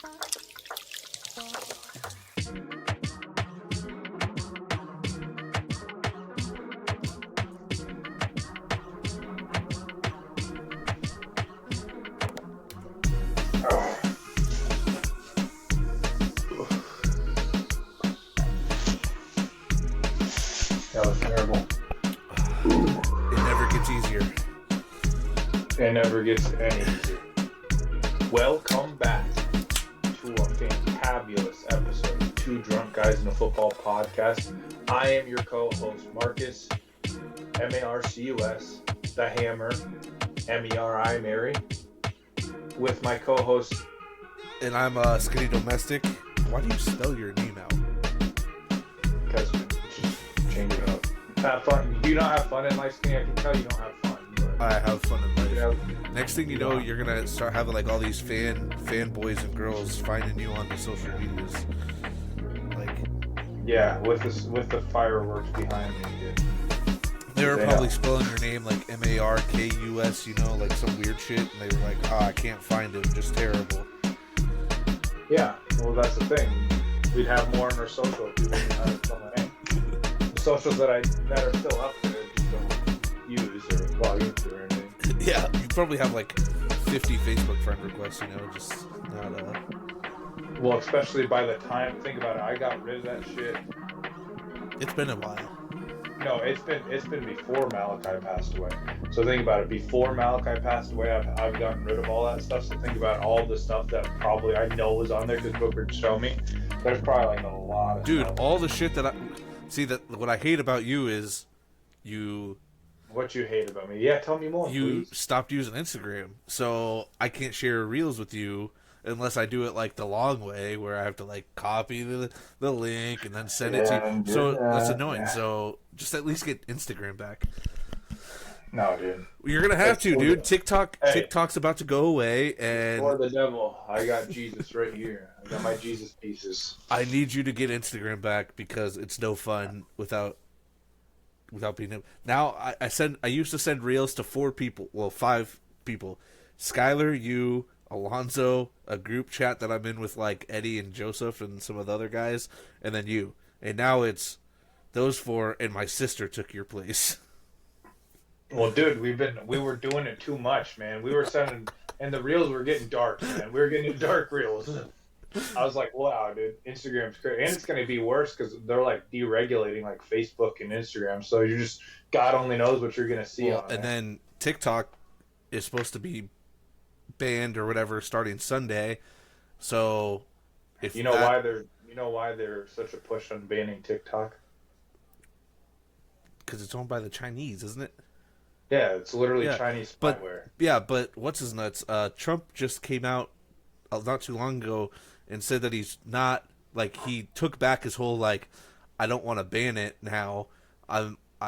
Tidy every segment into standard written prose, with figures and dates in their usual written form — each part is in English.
That was terrible. It never gets easier. It never gets any easier. Welcome back to a fantabulous episode of Two Drunk Guys in a Football Podcast. I am your co-host, Marcus, M-A-R-C-U-S, the Hammer, M-E-R-I, Mary, with my co-host. And I'm Skinny Domestic. Why do you spell your name out? Because change it up. Have fun. Do you not have fun in life, Skinny? I can tell you don't have fun. But I have fun in life. Yeah. Next thing you know, you're gonna start having like all these fanboys and girls finding you on the social medias. Like, yeah, with the fireworks behind me, dude. They were probably spelling your name like M-A-R-K-U-S, you know, like some weird shit, and they were like, I can't find it, just terrible. Yeah, well, that's the thing. We'd have more on our social if people didn't have it on my name. The socials that are still up there just don't use or log into or anything. Yeah, you probably have like 50 Facebook friend requests, you know, just not Well, especially by the time, think about it, I got rid of that shit. It's been a while. No, it's been before Malachi passed away. So think about it. Before Malachi passed away, I've gotten rid of all that stuff. So think about all the stuff that probably I know was on there because Booker showed me. There's probably like a lot of stuff. All the shit that I see, that what I hate about you is you. What you hate about me? Yeah, tell me more. You please. stopped using Instagram, so I can't share reels with you unless I do it like the long way, where I have to like copy the link and then send it to you. So that's annoying. Yeah. So just at least get Instagram back. No, dude. You're gonna have to, dude. TikTok's about to go away, and for the devil, I got Jesus right here. I got my Jesus pieces. I need you to get Instagram back because it's no fun without being. Now I used to send reels to 5 people: Skylar, you, Alonzo, a group chat that I'm in with like Eddie and Joseph and some of the other guys, and then you. And now it's those 4, and my sister took your place. Well, dude, we were doing it too much, man. We were sending, and the reels were getting dark, man. We were getting dark reels. I was like, wow, dude, Instagram's crazy. And it's going to be worse because they're like deregulating like Facebook and Instagram. So you just, God only knows what you're going to see on it. And then TikTok is supposed to be banned or whatever starting Sunday. So if why they're such a push on banning TikTok? Because it's owned by the Chinese, isn't it? Yeah, it's literally Chinese spyware. But what's his nuts? Trump just came out not too long ago and said that he's not, like, he took back his whole, like, I don't want to ban it now.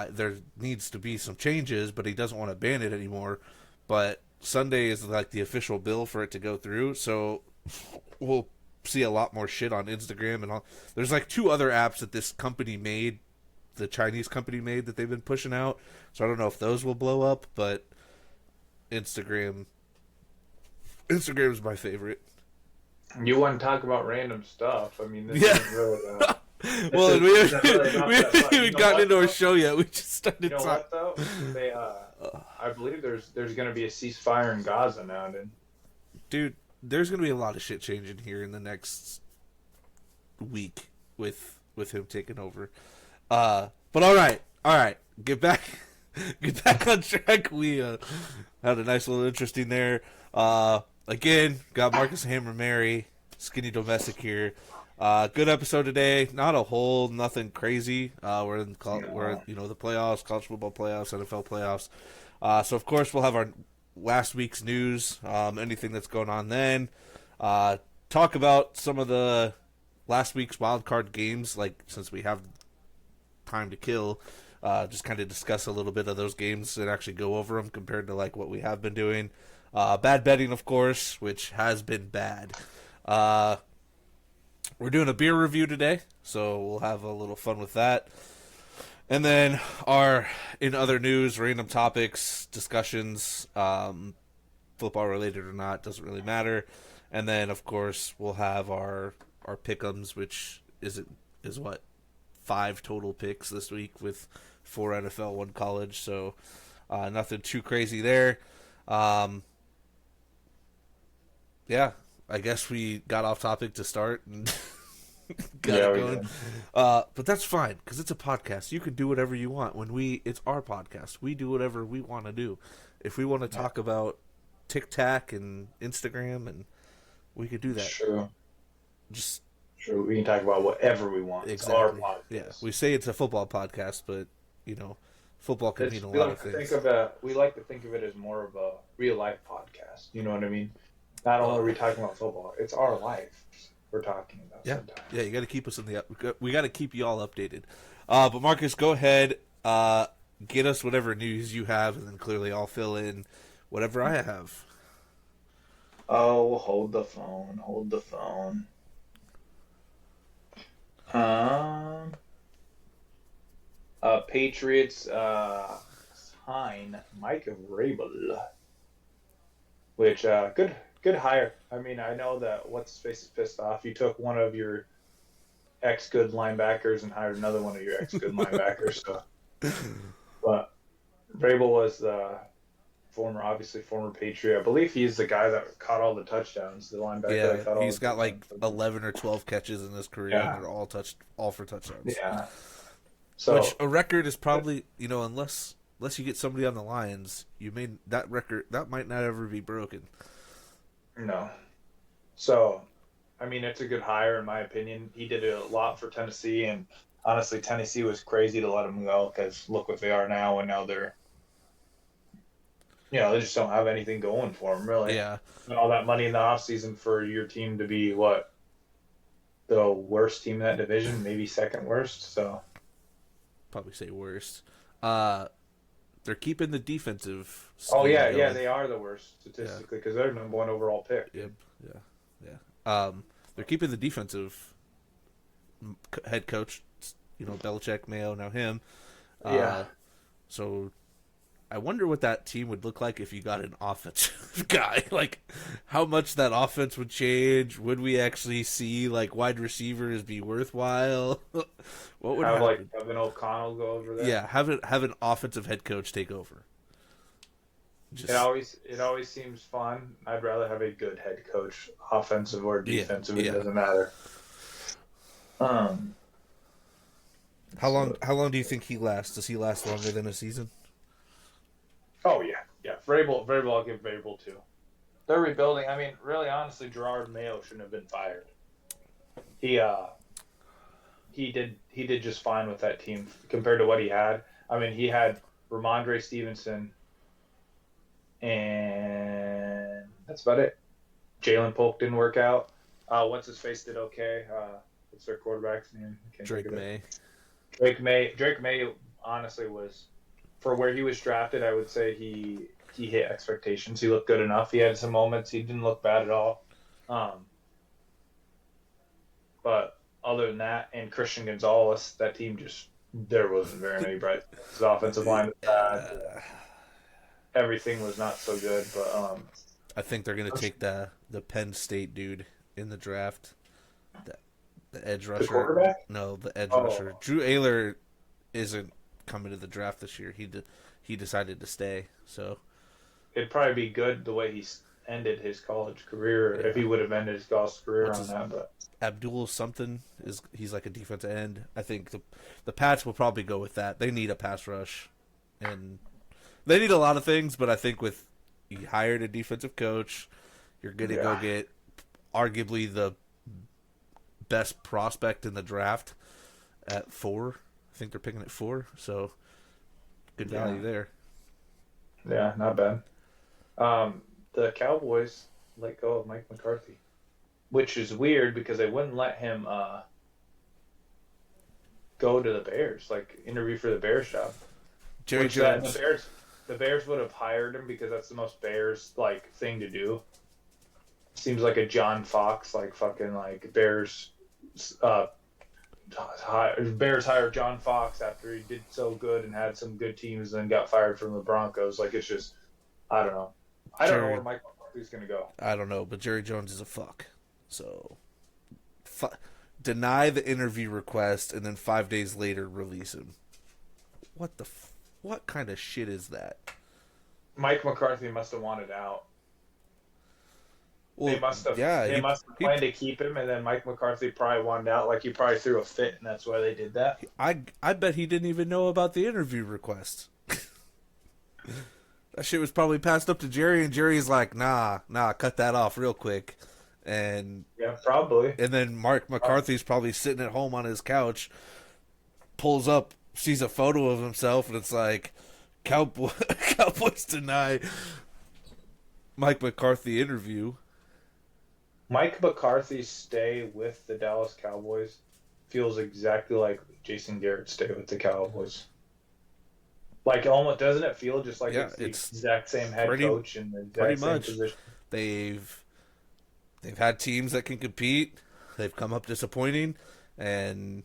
There needs to be some changes, but he doesn't want to ban it anymore. But Sunday is, like, the official bill for it to go through, so we'll see a lot more shit on Instagram and all. There's, like, 2 other apps that this company made, the Chinese company made, that they've been pushing out. So I don't know if those will blow up, but Instagram's my favorite. You want to talk about random stuff? I mean, this isn't really. Well, we haven't even gotten into our show yet. We just started. You know what though? They, I believe there's going to be a ceasefire in Gaza now, dude. There's going to be a lot of shit changing here in the next week with him taking over. But all right, get back on track. We had a nice little interesting there. Again, got Marcus Hammer Mary, Skinny Domestic here. Good episode today. Not nothing crazy. We're in the playoffs, college football playoffs, NFL playoffs. So of course we'll have our last week's news, anything that's going on then. Talk about some of the last week's wild card games, like since we have time to kill. Just kind of discuss a little bit of those games and actually go over them compared to like what we have been doing. Bad betting, of course, which has been bad. We're doing a beer review today, so we'll have a little fun with that. And then in other news, random topics, discussions, football related or not, doesn't really matter. And then of course we'll have our pick'ems, which is what 5 total picks this week with 4 NFL, 1 college. So nothing too crazy there. Um, yeah, I guess we got off topic to start and got Yeah, it we going. did. But that's fine because it's a podcast. You can do whatever you want. It's our podcast. We do whatever we want to do. If we want to talk about TikTok and Instagram, and we could do that. True. Just True. We can talk about whatever we want. It's our exactly. podcast. Yeah, we say it's a football podcast, but football can mean a We lot like of to things. we like to think of it as more of a real life podcast. You know what I mean? Not only are we talking about football, it's our life we're talking about Yeah, sometimes. yeah. You got to keep us in the. We got to keep you all updated. But Marcus, go ahead. Get us whatever news you have, and then clearly I'll fill in whatever I have. Oh, hold the phone. Hold the phone. Um, Patriots sign Mike Vrabel, which good hire. I mean, I know that what's his face is pissed off. You took one of your ex good linebackers and hired another one of your ex good linebackers. So, but Vrabel was obviously former Patriot. I believe he's the guy that caught all the touchdowns. The linebacker that caught all He's the got like touchdowns. 11 or 12 catches in his career, Yeah. and they're all for touchdowns. Yeah. So Which a record is probably unless you get somebody on the Lions, that record that might not ever be broken. no. So, I mean, it's a good hire in my opinion. He did a lot for Tennessee, and honestly, Tennessee was crazy to let him go because look what they are now, and now they're, they just don't have anything going for them really. Yeah, And all that money in the offseason for your team to be what, the worst team in that division, maybe second worst. So probably say worst. They're keeping the defensive. oh yeah, going. they are the worst statistically because they're number 1 overall pick. Yep. Yeah. They're keeping the defensive head coach. Belichick, Mayo, now him. Yeah. So I wonder what that team would look like if you got an offensive guy. Like, how much that offense would change? Would we actually see like wide receivers be worthwhile? What would have happen? like Kevin O'Connell go over there. Yeah, have an offensive head coach take over. It always seems fun. I'd rather have a good head coach, offensive or defensive. It doesn't matter. How long do you think he lasts? Does he last longer than a season? Oh yeah. Vrabel, I'll give Vrabel too. They're rebuilding. I mean, really, honestly, Gerard Mayo shouldn't have been fired. He did just fine with that team compared to what he had. I mean, he had Ramondre Stevenson, and that's about it. Jalen Polk didn't work out. What's his face did okay. What's their quarterback's name? I can't think of it. Drake May honestly was, for where he was drafted, I would say he hit expectations. He looked good enough. He had some moments. He didn't look bad at all. But other than that, and Christian Gonzalez, that team there wasn't very many bright. His offensive line was bad. Everything was not so good. But I think they're gonna take the Penn State dude in the draft. The edge rusher. the quarterback? No, the edge rusher. Drew Ayler isn't coming to the draft this year. He decided to stay. So it'd probably be good the way he ended his college career if he would have ended his college career on that. But Abdul something he's like a defensive end. I think the Pats will probably go with that. They need a pass rush, and they need a lot of things. But I think with you hired a defensive coach, you're gonna go get arguably the best prospect in the draft at 4. I think they're picking at 4, so good value there. Yeah, not bad. The Cowboys let go of Mike McCarthy, which is weird because they wouldn't let him go to the Bears, like interview for the Bears job. Jerry Jones. The Bears would have hired him because that's the most Bears like thing to do. Seems like a John Fox like fucking like Bears. Bears hired John Fox after he did so good and had some good teams, and then got fired from the Broncos. Like it's just, I don't know. I don't know where Jerry, Mike McCarthy's going to go. I don't know, but Jerry Jones is a fuck. So, deny the interview request and then 5 days later release him. What kind of shit is that? Mike McCarthy must have wanted out. Well, yeah, They must have planned to keep him, and then Mike McCarthy probably wanted out. Like he probably threw a fit, and that's why they did that. I bet he didn't even know about the interview request. That shit was probably passed up to Jerry, and Jerry's like, nah, cut that off real quick. And Yeah, probably. And then Mark McCarthy's probably sitting at home on his couch, pulls up, sees a photo of himself, and it's like, Cowboys deny Mike McCarthy interview. Mike McCarthy's stay with the Dallas Cowboys feels exactly like Jason Garrett's stay with the Cowboys. Like almost, doesn't it feel just like it's the exact same head coach and the exact same position? They've had teams that can compete. They've come up disappointing, and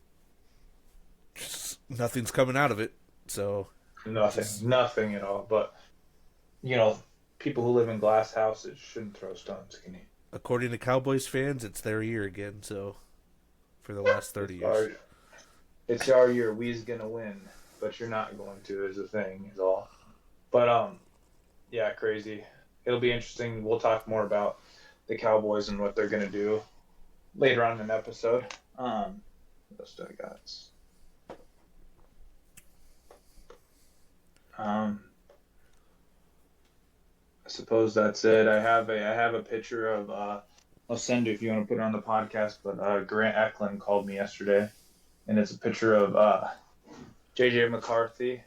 just nothing's coming out of it. So nothing at all. But people who live in glass houses shouldn't throw stones, can you? According to Cowboys fans, it's their year again. So for the last 30 years, it's our year. We's gonna win, but you're not going to. Is the thing is all. But yeah, crazy. It'll be interesting. We'll talk more about the Cowboys and what they're going to do later on in an episode. What else do I got? I suppose that's it. I have a picture of I'll send it if you want to put it on the podcast, but Grant Eklund called me yesterday, and it's a picture of JJ McCarthy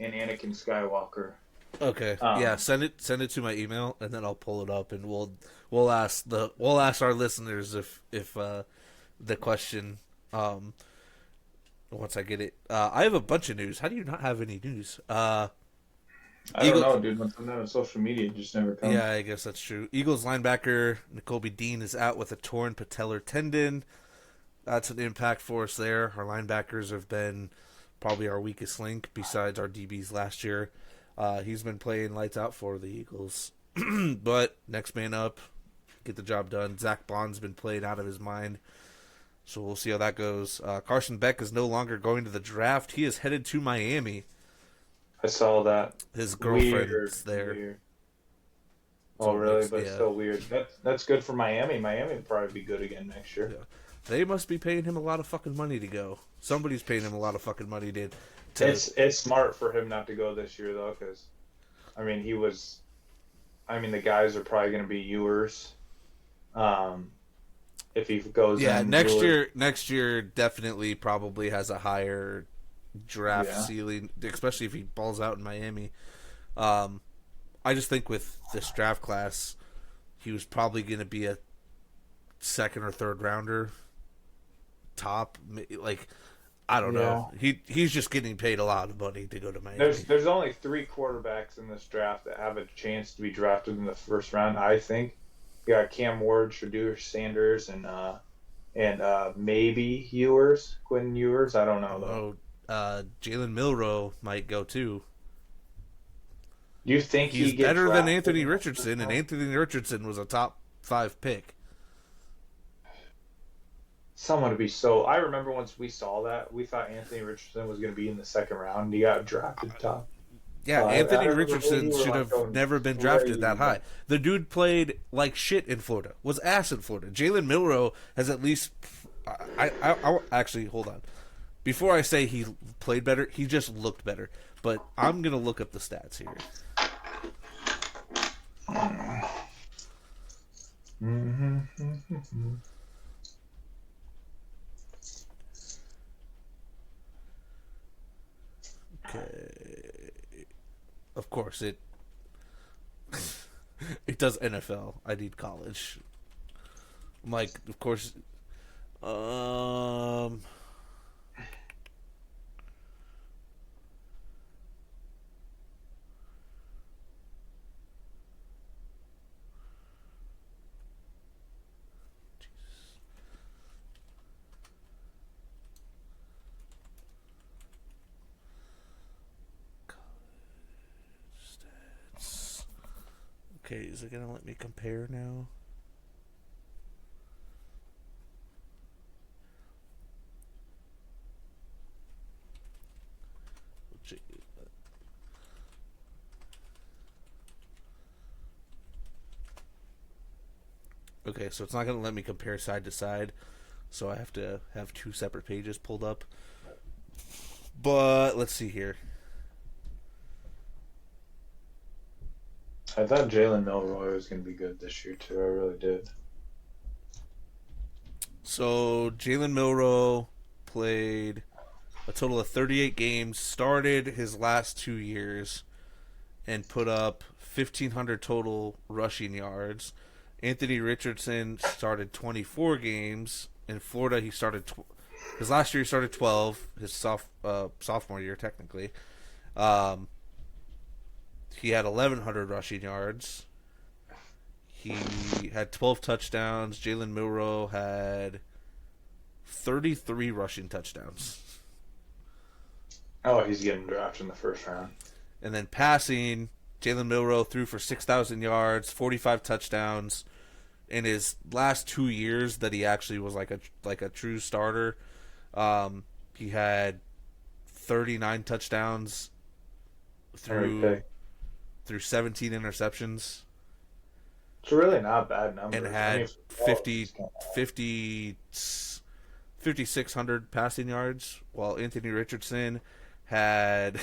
and Anakin Skywalker. Okay. Yeah, send it to my email, and then I'll pull it up, and we'll ask our listeners if the question once I get it. I have a bunch of news. How do you not have any news? I don't know, dude. When I'm not on social media, it just never comes. Yeah, I guess that's true. Eagles linebacker Nakobe Dean is out with a torn patellar tendon. That's an impact for us there. Our linebackers have been probably our weakest link besides our DBs last year. He's been playing lights out for the Eagles. But next man up, get the job done. Zach Bond's been playing out of his mind. So we'll see how that goes. Carson Beck is no longer going to the draft. He is headed to Miami. I saw that. His girlfriend's there. Weird. Oh, really? But it's still weird. That's good for Miami. Miami will probably be good again next year. Yeah. They must be paying him a lot of fucking money to go. Somebody's paying him a lot of fucking money to It's smart for him not to go this year, though, because, the guys are probably going to be Ewers. If he goes next year definitely probably has a higher draft ceiling, especially if he balls out in Miami. I just think with this draft class, he was probably going to be a second or third rounder top. Like, I don't know. He's just getting paid a lot of money to go to Miami. There's only 3 quarterbacks in this draft that have a chance to be drafted in the first round, I think. You got Cam Ward, Shadur Sanders, and maybe Quinn Ewers. I don't know, though. Jalen Milroe might go, too. Do you think he's better than Anthony Richardson, and Anthony Richardson was a top 5 pick? Someone to be so. I remember once we saw that, we thought Anthony Richardson was going to be in the second round. He got drafted top. Yeah, Anthony Richardson should have never been drafted that high. The dude played like shit in Florida. Was ass in Florida. Jalen Milroe has at least. I actually hold on. Before I say he played better, he just looked better. But I'm gonna look up the stats here. Okay. Of course, it does NFL. I need college. I'm like, of course. Okay, is it gonna let me compare now? Okay, so it's not gonna let me compare side to side, so I have to have two separate pages pulled up. But let's see here. I thought Jalen Milroy was going to be good this year too. I really did. So Jalen Milrow played a total of 38 games, started his last 2 years, and put up 1,500 total rushing yards. Anthony Richardson started 24 games. In Florida, he started his last year. He started 12. His sophomore year, technically. He had 1,100 rushing yards. He had 12 touchdowns. Jalen Milrow had 33 rushing touchdowns. Oh, he's getting drafted in the first round. And then passing, Jalen Milrow threw for 6,000 yards, 45 touchdowns. In his last 2 years that he actually was like a true starter, he had 39 touchdowns through 17 interceptions. It's really not bad numbers. And had 5,600 passing yards, while Anthony Richardson had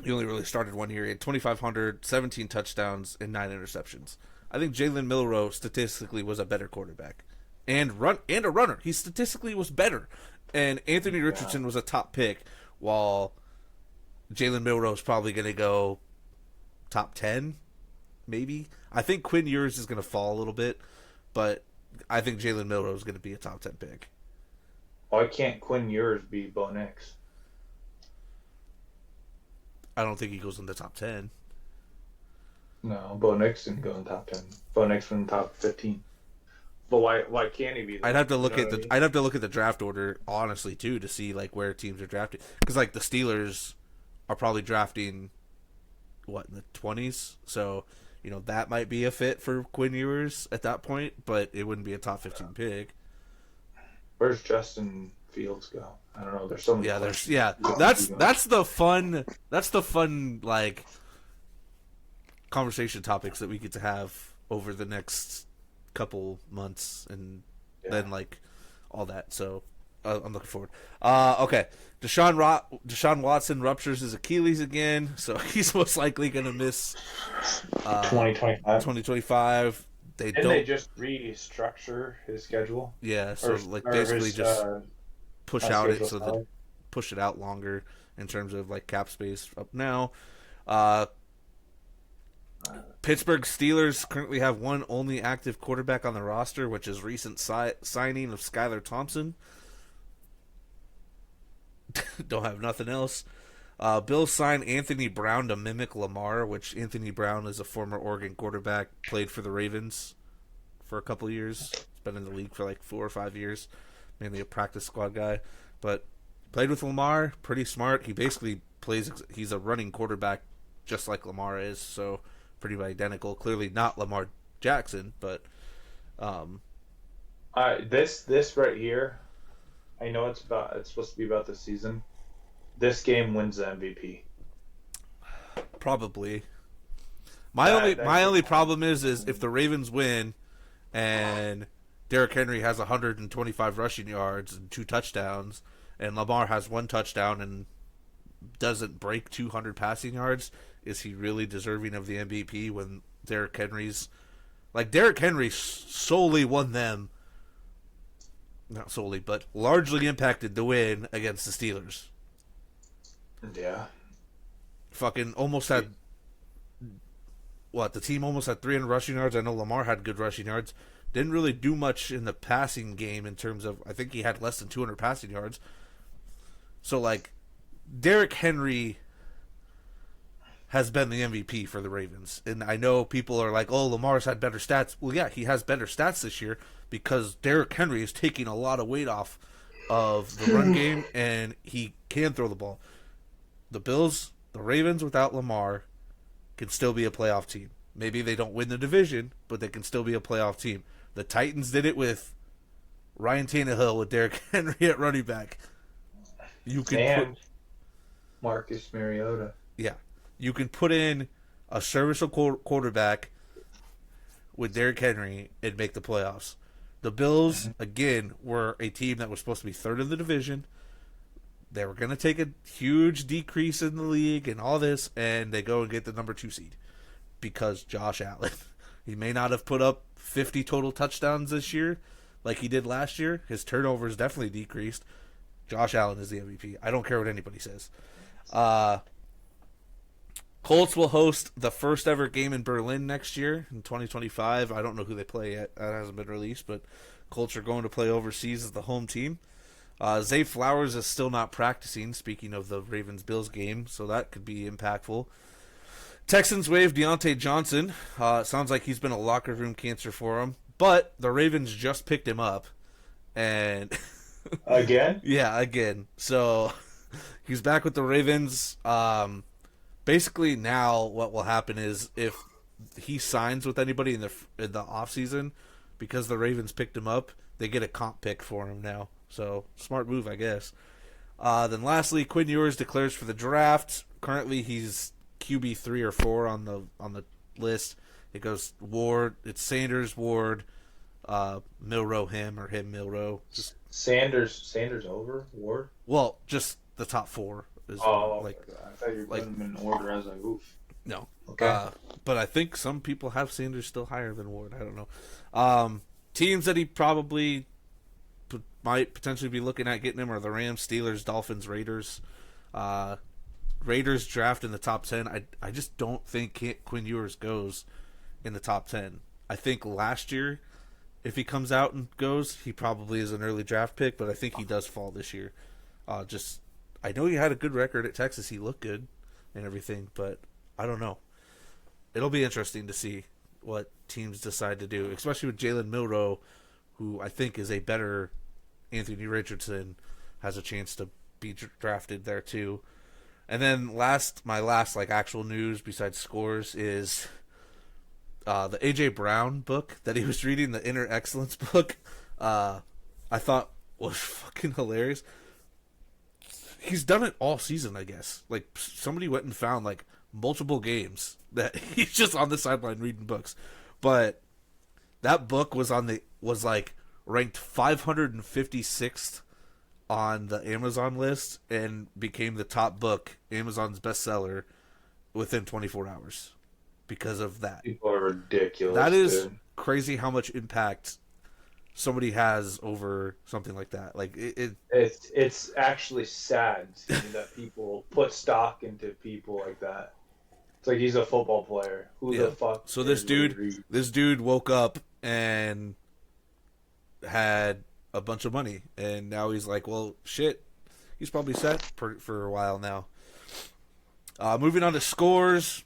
he only really started 1 year. He had 2,500, 17 touchdowns, and 9 interceptions. I think Jalen Milrow statistically was a better quarterback, and a runner. He statistically was better, and Anthony Richardson was a top pick, while Jalen Milrow is probably going to go top 10, maybe. I think Quinn Ewers is going to fall a little bit, but I think Jalen Milrow is going to be a top 10 pick. Why can't Quinn Ewers be Bo Nix? I don't think he goes in the top 10. No, Bo Nix didn't go in the top 10. Bo Nix went in the top 15. But why can't he be there? I'd have to look at I'd have to look at the draft order honestly too to see like where teams are drafting, because like the Steelers are probably drafting in the 20s, so that might be a fit for Quinn Ewers at that point, but it wouldn't be a top 15 pick. Where's Justin Fields go? I don't know. There's so many. That's the fun like conversation topics that we get to have over the next couple months, and then like all that. So I'm looking forward. Okay, Deshaun Watson ruptures his Achilles again, so he's most likely going to miss 2025. They just restructure his schedule. Yeah, so basically just push it out longer in terms of like cap space up now. Pittsburgh Steelers currently have one only active quarterback on the roster, which is recent signing of Skylar Thompson. Don't have nothing else. Bills signed Anthony Brown to mimic Lamar, which Anthony Brown is a former Oregon quarterback, played for the Ravens for a couple years. He's been in the league for like 4 or 5 years, mainly a practice squad guy, but played with Lamar. Pretty smart. He basically he's a running quarterback just like Lamar is, so pretty identical. Clearly not Lamar Jackson, but this right here, I know it's supposed to be about the season. This game wins the MVP. Probably. My only problem is if the Ravens win and Derrick Henry has 125 rushing yards and 2 touchdowns, and Lamar has 1 touchdown and doesn't break 200 passing yards, is he really deserving of the MVP when Derrick Henry solely won them, not solely, but largely impacted the win against the Steelers? Yeah. Fucking almost had the team almost had 300 rushing yards. I know Lamar had good rushing yards. Didn't really do much in the passing game in terms of, I think he had less than 200 passing yards. So like Derrick Henry has been the MVP for the Ravens. And I know people are like, oh, Lamar's had better stats. Well, yeah, he has better stats this year because Derrick Henry is taking a lot of weight off of the run game, and he can throw the ball. The Bills The Ravens without Lamar can still be a playoff team. Maybe they don't win the division, but they can still be a playoff team. The Titans did it with Ryan Tannehill with Derrick Henry at running back. You can put And Marcus Mariota. yeah, you can put in a serviceable quarterback with Derrick Henry and make the playoffs. The Bills again were a team that was supposed to be third in the division. They were going to take a huge decrease in the league and all this, and they go and get the number 2 seed because Josh Allen. He may not have put up 50 total touchdowns this year like he did last year. His turnovers definitely decreased. Josh Allen is the MVP. I don't care what anybody says. Colts will host the first ever game in Berlin next year in 2025. I don't know who they play yet. That hasn't been released, but Colts are going to play overseas as the home team. Zay Flowers is still not practicing, speaking of the Ravens-Bills game, so that could be impactful. Texans waive Deontay Johnson. Sounds like he's been a locker room cancer for him, but the Ravens just picked him up. And Again? yeah, again. So he's back with the Ravens. Basically, now what will happen is if he signs with anybody in the offseason, because the Ravens picked him up, they get a comp pick for him now. So smart move, I guess. Then lastly, Quinn Ewers declares for the draft. Currently, he's QB 3 or 4 on the list. It goes Ward. It's Sanders, Ward, Milrow, him Milrow. Just Sanders over Ward. well, just the top 4 is I thought you were putting them in order. I was like, oof. No. Okay. But I think some people have Sanders still higher than Ward. I don't know. Teams that he probably might potentially be looking at getting him are the Rams, Steelers, Dolphins, Raiders. Raiders draft in the top 10. I just don't think Quinn Ewers goes in the top 10. I think last year, if he comes out and goes, he probably is an early draft pick, but I think he does fall this year. I know he had a good record at Texas. He looked good and everything, but I don't know. It'll be interesting to see what teams decide to do, especially with Jalen Milrow, who I think is a better Anthony Richardson, has a chance to be drafted there too. And then my last like actual news besides scores is the AJ Brown book that he was reading, the Inner Excellence book. I thought was fucking hilarious. He's done it all season, I guess. Like somebody went and found like multiple games that he's just on the sideline reading books. But that book was like ranked 556th on the Amazon list and became the top book, Amazon's bestseller, within 24 hours because of that. People are ridiculous. That is dude. crazy how much impact somebody has over something like that. Like It's actually sad seeing that people put stock into people like that. It's like he's a football player. Who the fuck? So this dude woke up and had a bunch of money, and now he's like, well, shit. He's probably set for a while now. Moving on to scores.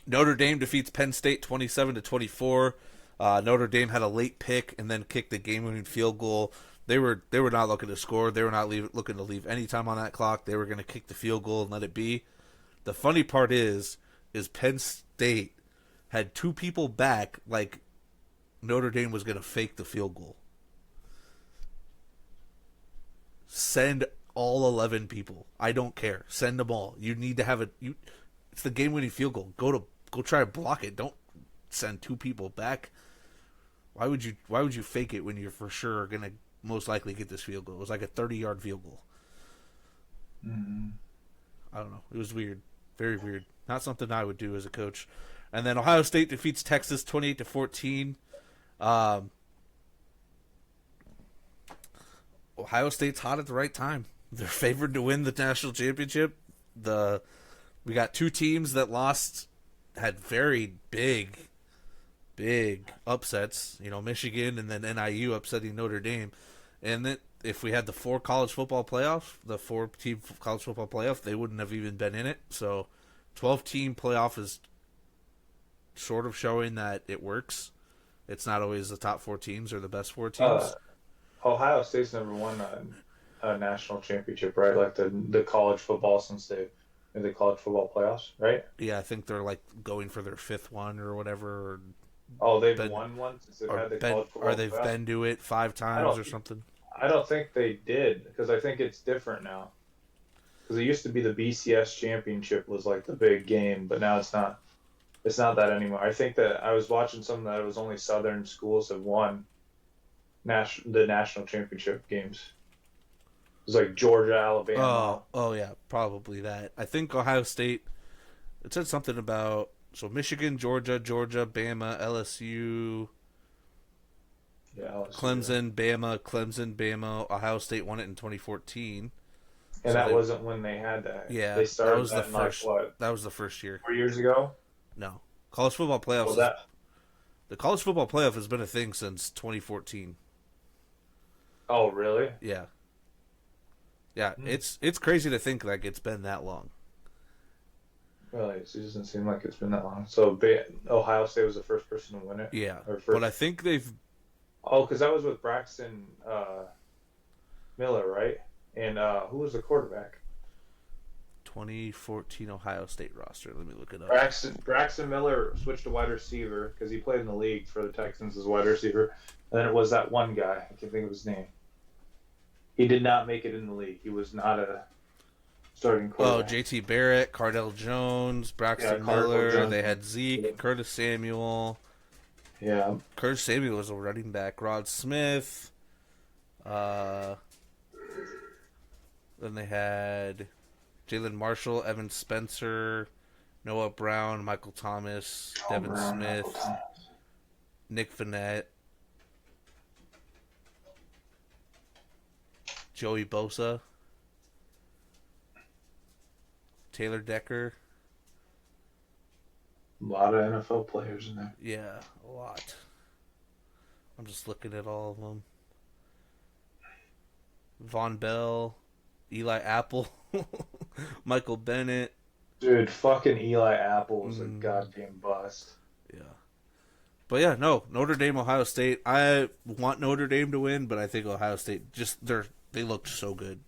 Notre Dame defeats Penn State 27-24. Notre Dame had a late pick and then kicked the game-winning field goal. They were not looking to score. They were not looking to leave any time on that clock. They were going to kick the field goal and let it be. The funny part is Penn State had 2 people back, like Notre Dame was going to fake the field goal. Send all 11 people. I don't care. Send them all. You need to have it's the game-winning field goal. Go try to block it. Don't send 2 people back. Why would you fake it when you're for sure going to most likely get this field goal? It was like a 30-yard field goal. Mm-hmm. I don't know. It was weird. Very weird. Not something I would do as a coach. And then Ohio State defeats Texas 28-14. Ohio State's hot at the right time. They're favored to win the national championship. We got 2 teams that had very big upsets. Michigan and then NIU upsetting Notre Dame. And then if we had the 4 college football playoff, the 4-team college football playoff, they wouldn't have even been in it. So 12-team playoff is sort of showing that it works. It's not always the top 4 teams or the best 4 teams. Ohio State's never won a national championship, right? Like the college football since they in the college football playoffs, right? Yeah, I think they're like going for their fifth one or whatever, Oh, they've been won one since they've had the college or football they've playoffs. been to it five I times don't or something. I don't think they did because I think it's different now. Because it used to be the BCS championship was like the big game, but now it's not. It's not that anymore. I think that I was watching something that it was only Southern schools have won the national championship games. It was like Georgia, Alabama. Oh yeah, probably that. I think Ohio State. It said something about so Michigan, Georgia, Bama, LSU, Yeah, LSU. Yeah. Clemson, Bama. Ohio State won it in 2014. And So that they wasn't when they had that. yeah, They started that in like what, that was the first year. 4 years ago? No, college football Well, playoffs is that. the college football playoff has been a thing since 2014. Oh, really? Yeah, yeah, Hmm. it's crazy to think like it's been that long. Really, it doesn't seem like it's been that long. So, Ohio State was the first person to win it, Yeah, or but first. I think they've Oh, because that was with Braxton Miller, right? And who was the quarterback? 2014 Ohio State roster. Let me look it up. Braxton Miller switched to wide receiver because he played in the league for the Texans as wide receiver. And then it was that one guy. I can't think of his name. He did not make it in the league. He was not a starting Oh, quarterback. J.T. Barrett, Cardell Jones, Yeah, Braxton Cardinal Miller. They Jones. had Zeke, Curtis Samuel. Yeah, Curtis Samuel was a running back. Rod Smith. Uh, then they had Jalen Marshall, Evan Spencer, Noah Brown, Michael Thomas, Tom Devin Brown, Michael Smith, Thomas. Nick Vannett, Joey Bosa, Taylor Decker. A lot of NFL players in there. Yeah, a lot. I'm just looking at all of them. Von Bell, Eli Apple, Michael Bennett. Dude, fucking Eli Apple was a Mm, goddamn bust. yeah. But yeah, no, Notre Dame, Ohio State. I want Notre Dame to win, but I think Ohio State they looked so good,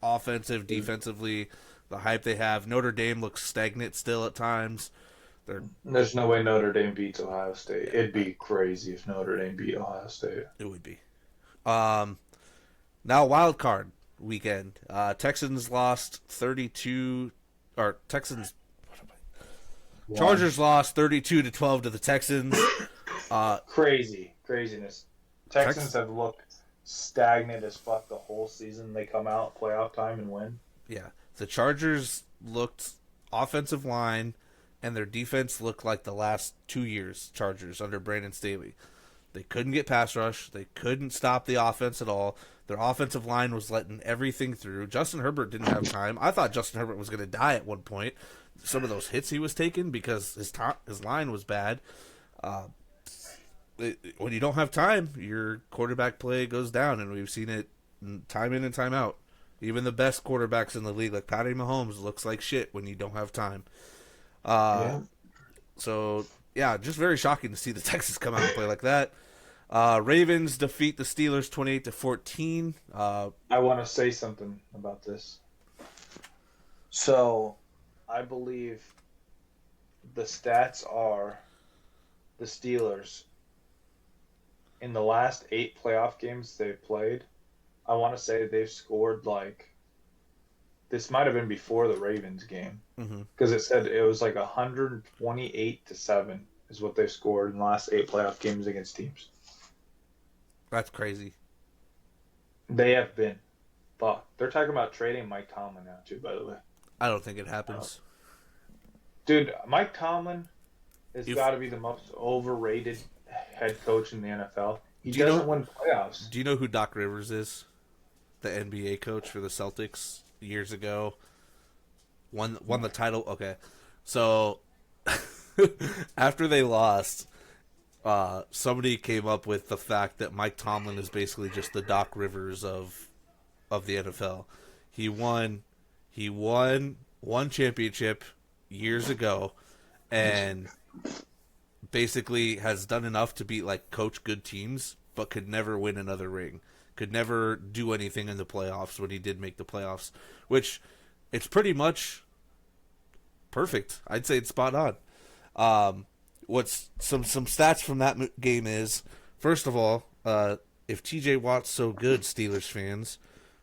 offensive, defensively, the hype they have. Notre Dame looks stagnant still at times. They're There's no way Notre Dame beats Ohio State. yeah, It'd be crazy if Notre Dame beat Ohio State. it would be. Um, Now wild card weekend. Texans lost 32, or Texans. One. Chargers lost 32-12 to the Texans. Craziness. Texans Tex, have looked stagnant as fuck the whole season. They come out playoff time and win. yeah, the Chargers looked offensive line, and their defense looked like the last 2 years Chargers under Brandon Staley. They couldn't get pass rush. They couldn't stop the offense at all. Their offensive line was letting everything through. Justin Herbert didn't have time. I thought Justin Herbert was going to die at one point. Some of those hits he was taking because his line was bad. Uh, when you don't have time, your quarterback play goes down, and we've seen it time in and time out. Even the best quarterbacks in the league, like Patty Mahomes, looks like shit when you don't have time. Uh, Yeah. so yeah, just very shocking to see the Texans come out and play like that. Ravens defeat the Steelers 28-14. I want to say something about this. So, I believe the stats are the Steelers in the last 8 playoff games they've played. I want to say they've scored like this might have been before the Ravens game Mm-hmm. because it said it was like 128-7 is what they scored in the last 8 playoff games against teams. That's crazy. They have been fucked. They're talking about trading Mike Tomlin now too, by the way. I don't think it happens. Dude, Mike Tomlin has You, got to be the most overrated head coach in the NFL. He do you doesn't know? win playoffs. Do you know who Doc Rivers is? The NBA coach for the Celtics years ago. Won the title. Okay, so after they lost, somebody came up with the fact that Mike Tomlin is basically just the Doc Rivers of the NFL. He won one championship years ago, and basically has done enough to be like coach good teams, but could never win another ring. Could never do anything in the playoffs when he did make the playoffs, which it's pretty much perfect. I'd say it's spot on. What's some stats from that game is, first of all, if T.J. Watt's so good, Steelers fans,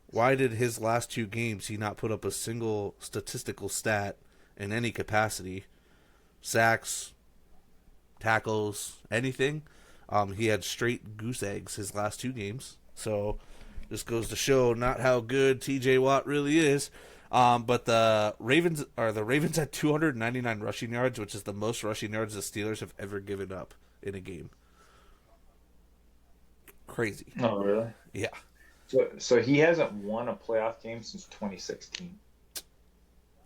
why did his last 2 games he not put up a single statistical stat in any capacity? Sacks, tackles, anything. He had straight goose eggs his last 2 games. So this goes to show not how good T.J. Watt really is. But the Ravens had 299 rushing yards, which is the most rushing yards the Steelers have ever given up in a game. Crazy. Oh, really? Yeah. So he hasn't won a playoff game since 2016.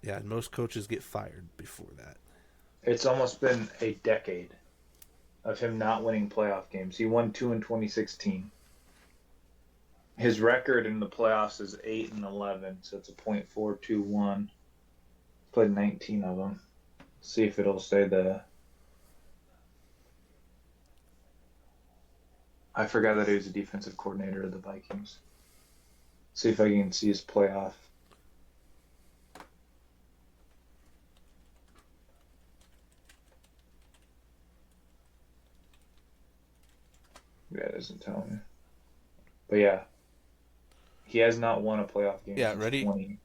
Yeah, and most coaches get fired before that. It's almost been a decade of him not winning playoff games. He won 2 in 2016. His record in the playoffs is 8-11, so it's a .421. Played 19 of them. See if it'll say the. I forgot that he was a defensive coordinator of the Vikings. See if I can see his playoff. Yeah, it doesn't tell me. But yeah, he has not won a playoff game. Yeah, since ready? 20.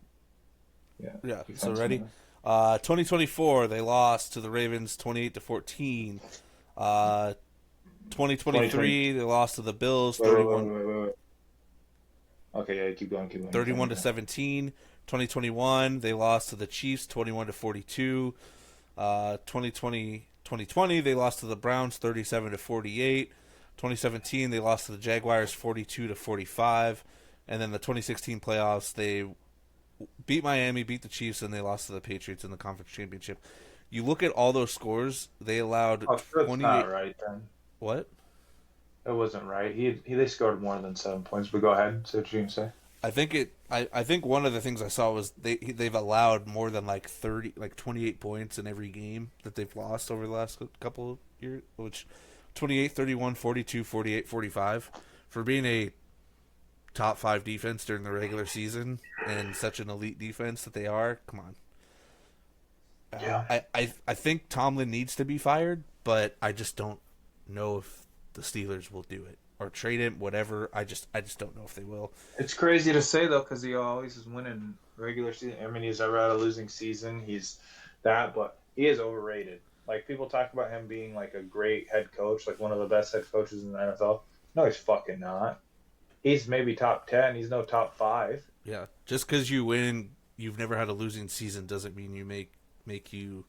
Yeah. So ready? 2024 they lost to the Ravens 28-14. 2023 they lost to the Bills 31. Wait. Okay, yeah, keep going. 31-17. 2021 they lost to the Chiefs 21-42. 2020 they lost to the Browns 37-48. 2017 they lost to the Jaguars 42-45, and then the 2016 playoffs they beat Miami, beat the Chiefs, and they lost to the Patriots in the conference championship. You look at all those scores, they allowed 28. Not right then. What? It wasn't right. They scored more than 7 points. But go ahead. Say what you can say. I think one of the things I saw was they've allowed more than 28 points in every game that they've lost over the last couple of years, which 28, 31, 42, 48, 45 for being a top 5 defense during the regular season and such an elite defense that they are. Come on. Yeah. I think Tomlin needs to be fired, but I just don't know if the Steelers will do it or trade him, whatever. I just don't know if they will. It's crazy to say though, because he always is winning regular season. I mean, he's never had a losing season. He's that, but he is overrated. Like people talk about him being like a great head coach, like one of the best head coaches in the NFL. No, he's fucking not. He's maybe top 10. He's no top 5. Yeah, just because you win, you've never had a losing season doesn't mean you make you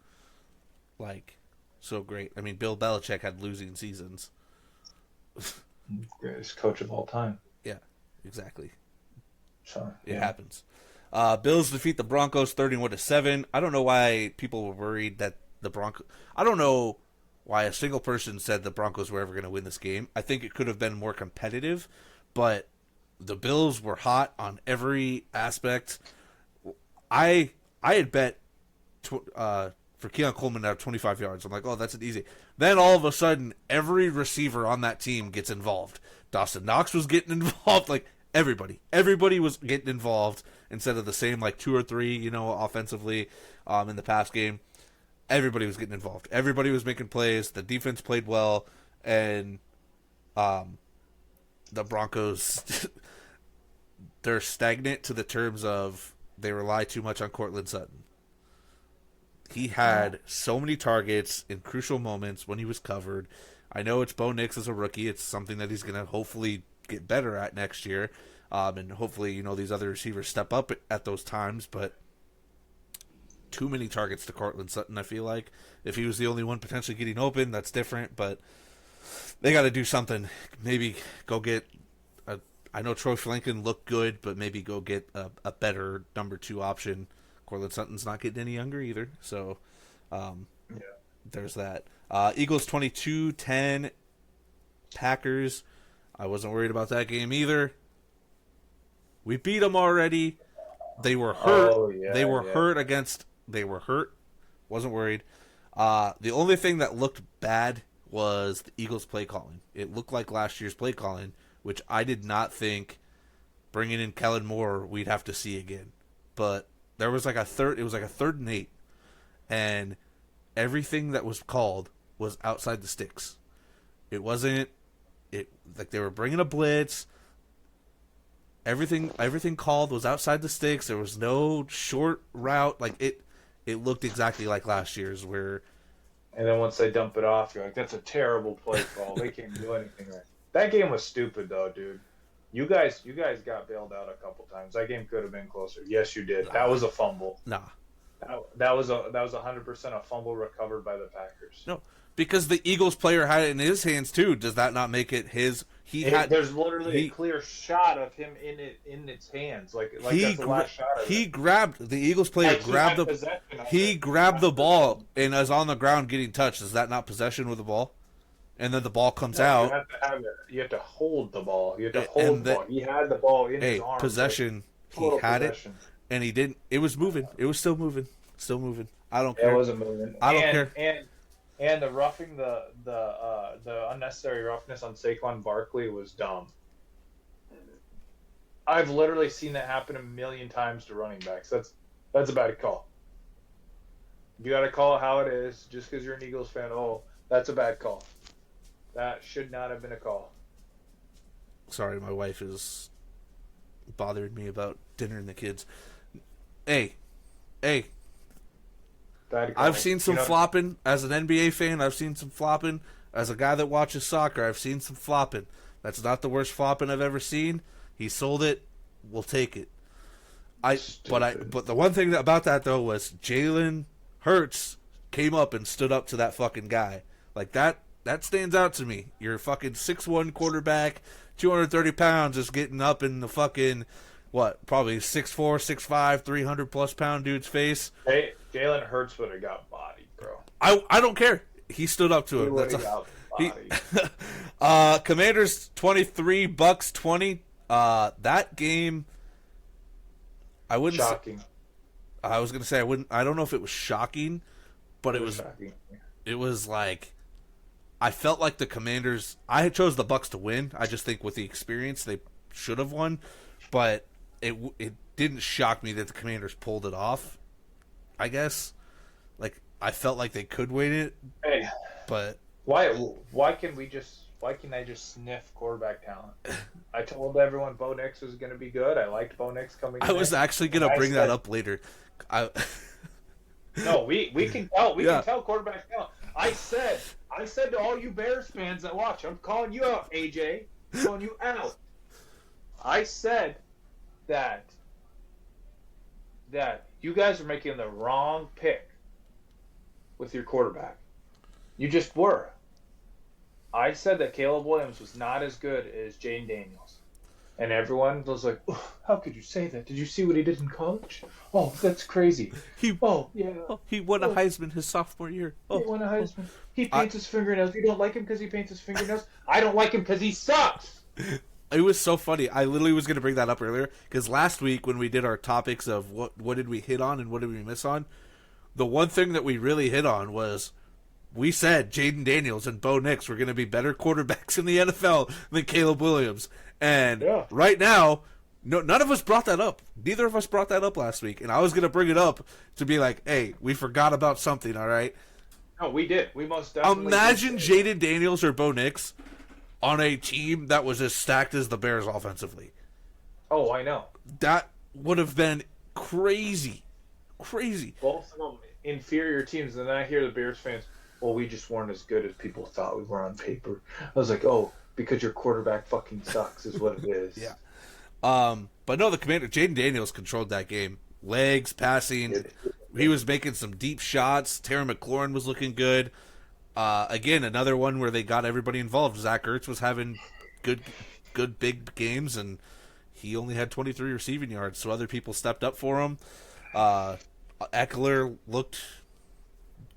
like so great. I mean, Bill Belichick had losing seasons. Greatest coach of all time. Yeah, exactly. So it happens. Bills defeat the Broncos 31-7. I don't know why people were worried that the Broncos. I don't know why a single person said the Broncos were ever going to win this game. I think it could have been more competitive, but the Bills were hot on every aspect. I had bet for Keon Coleman to have 25 yards. I'm like, oh, that's an easy. Then all of a sudden, every receiver on that team gets involved. Dawson Knox was getting involved. Like everybody was getting involved instead of the same 2 or 3, offensively in the past game. Everybody was getting involved. Everybody was making plays. The defense played well, and the Broncos, they're stagnant to the terms of they rely too much on Cortland Sutton. He had so many targets in crucial moments when he was covered. I know it's Bo Nix as a rookie. It's something that he's going to hopefully get better at next year. And hopefully, these other receivers step up at those times, but too many targets to Cortland Sutton, I feel like. If he was the only one potentially getting open, that's different, but they got to do something. Maybe go get I know Troy Flanken looked good, but maybe go get a better number 2 option. Cortland Sutton's not getting any younger either, so there's that. Eagles 22-10, Packers. I wasn't worried about that game either. We beat them already. They were hurt. Oh, yeah, they were hurt against. They were hurt. Wasn't worried. The only thing that looked bad was the Eagles' play calling. It looked like last year's play calling, which I did not think bringing in Kellen Moore we'd have to see again. But there was a third. It was 3rd and 8, and everything that was called was outside the sticks. It wasn't it like they were bringing a blitz. Everything called was outside the sticks. There was no short route. Like it looked exactly like last year's where. And then once they dump it off, you're like, that's a terrible play call. They can't do anything right. That game was stupid though, dude. You guys got bailed out a couple times. That game could have been closer. Yes, you did. That was a fumble. Nah. That was 100% a fumble recovered by the Packers. No, because the Eagles player had it in his hands too. Does that not make it his? There's literally a clear shot of him in its hands, like that's the last shot. He grabbed the Eagles player grabbed the ball and is on the ground getting touched. Is that not possession with the ball? And then the ball comes out. You have to hold the ball. You have to hold the ball. He had the ball in his arms. Possession. He had it, and he didn't. It was moving. It was still moving. Still moving. I don't care. It wasn't moving. I don't care. And the roughing, the unnecessary roughness on Saquon Barkley was dumb. I've literally seen that happen a million times to running backs. That's a bad call. You got to call it how it is. Just because you're an Eagles fan, that's a bad call. That should not have been a call. Sorry, my wife is bothering me about dinner and the kids. Hey. I've seen some flopping. As an NBA fan, I've seen some flopping. As a guy that watches soccer, I've seen some flopping. That's not the worst flopping I've ever seen. He sold it. We'll take it. But the one thing about that though was Jalen Hurts came up and stood up to that fucking guy. Like that stands out to me. You're a fucking 6'1" quarterback, 230 pounds, just getting up in the fucking probably 6'4", 6'5", 300+ pound dude's face. Hey, Jalen Hurts would have got bodied, bro. I don't care. He stood up to him. Commanders 23, Bucks 20. That game, I wouldn't. Shocking. I was gonna say I wouldn't. I don't know if it was shocking, but it was. Shocking. It was like, I felt like the Commanders. I chose the Bucks to win. I just think with the experience they should have won, but it didn't shock me that the Commanders pulled it off. I guess, like I felt like they could win it. Hey, but why can I just sniff quarterback talent? I told everyone Bo Nix was going to be good. I liked Bo Nix coming in. I was actually going to bring that up later. No, we can tell. We can tell quarterback talent. I said to all you Bears fans that watch, I'm calling you out, AJ. I'm calling you out. I said that you guys are making the wrong pick with your quarterback. You just were. I said that Caleb Williams was not as good as Jaden Daniels. And everyone was like, oh, how could you say that? Did you see what he did in college? Oh, that's crazy. He won a Heisman his sophomore year. He won a Heisman. He paints his fingernails. You don't like him because he paints his fingernails? I don't like him because he sucks. It was so funny. I literally was going to bring that up earlier because last week when we did our topics of what did we hit on and what did we miss on, the one thing that we really hit on was we said Jaden Daniels and Bo Nix were going to be better quarterbacks in the NFL than Caleb Williams. And right now, none of us brought that up. Neither of us brought that up last week. And I was going to bring it up to be like, hey, we forgot about something, all right? No, we did. We most definitely Imagine Jaden Daniels or Bo Nix on a team that was as stacked as the Bears offensively. Oh, I know. That would have been crazy. Crazy. Both of them inferior teams. And then I hear the Bears fans, well, we just weren't as good as people thought we were on paper. I was like, oh, because your quarterback fucking sucks is what it is. Yeah. But no, the Commander, Jaden Daniels controlled that game. Legs, passing. He was making some deep shots. Terry McLaurin was looking good. Again, another one where they got everybody involved. Zach Ertz was having good big games, and he only had 23 receiving yards, so other people stepped up for him. Eckler looked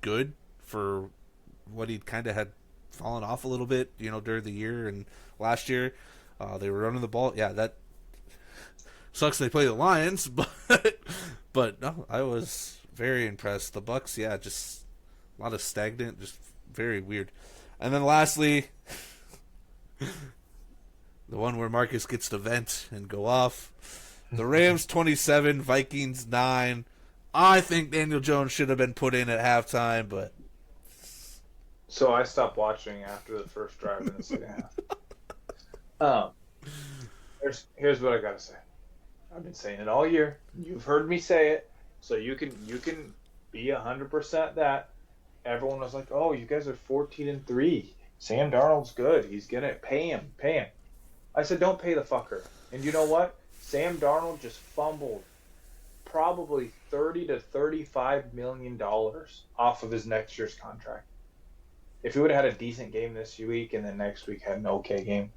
good for what he kind of had fallen off a little bit, during the year and last year. They were running the ball. Yeah, that sucks they play the Lions, but no, I was very impressed. The Bucks, just a lot of stagnant, just very weird. And then lastly, the one where Marcus gets to vent and go off. The Rams 27, Vikings 9. I think Daniel Jones should have been put in at halftime, but So I stopped watching after the first drive in the second half. Um, here's what I gotta say. I've been saying it all year. You've heard me say it, so you can be 100% that. Everyone was like, "Oh, you guys are 14-3. Sam Darnold's good. He's gonna pay him, pay him." I said, "Don't pay the fucker." And you know what? Sam Darnold just fumbled probably 30 to 35 million dollars off of his next year's contract. If he would have had a decent game this week and then next week had an okay game,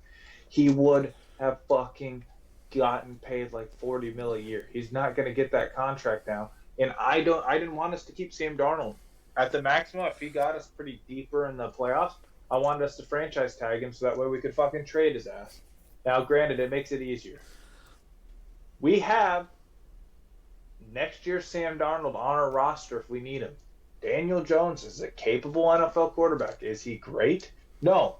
he would have fucking gotten paid like 40 mil a year. He's not going to get that contract now. And I didn't want us to keep Sam Darnold at the maximum. If he got us pretty deeper in the playoffs, I wanted us to franchise tag him so that way we could fucking trade his ass. Now, granted, it makes it easier. We have next year's Sam Darnold on our roster if we need him. Daniel Jones is a capable NFL quarterback. Is he great? No.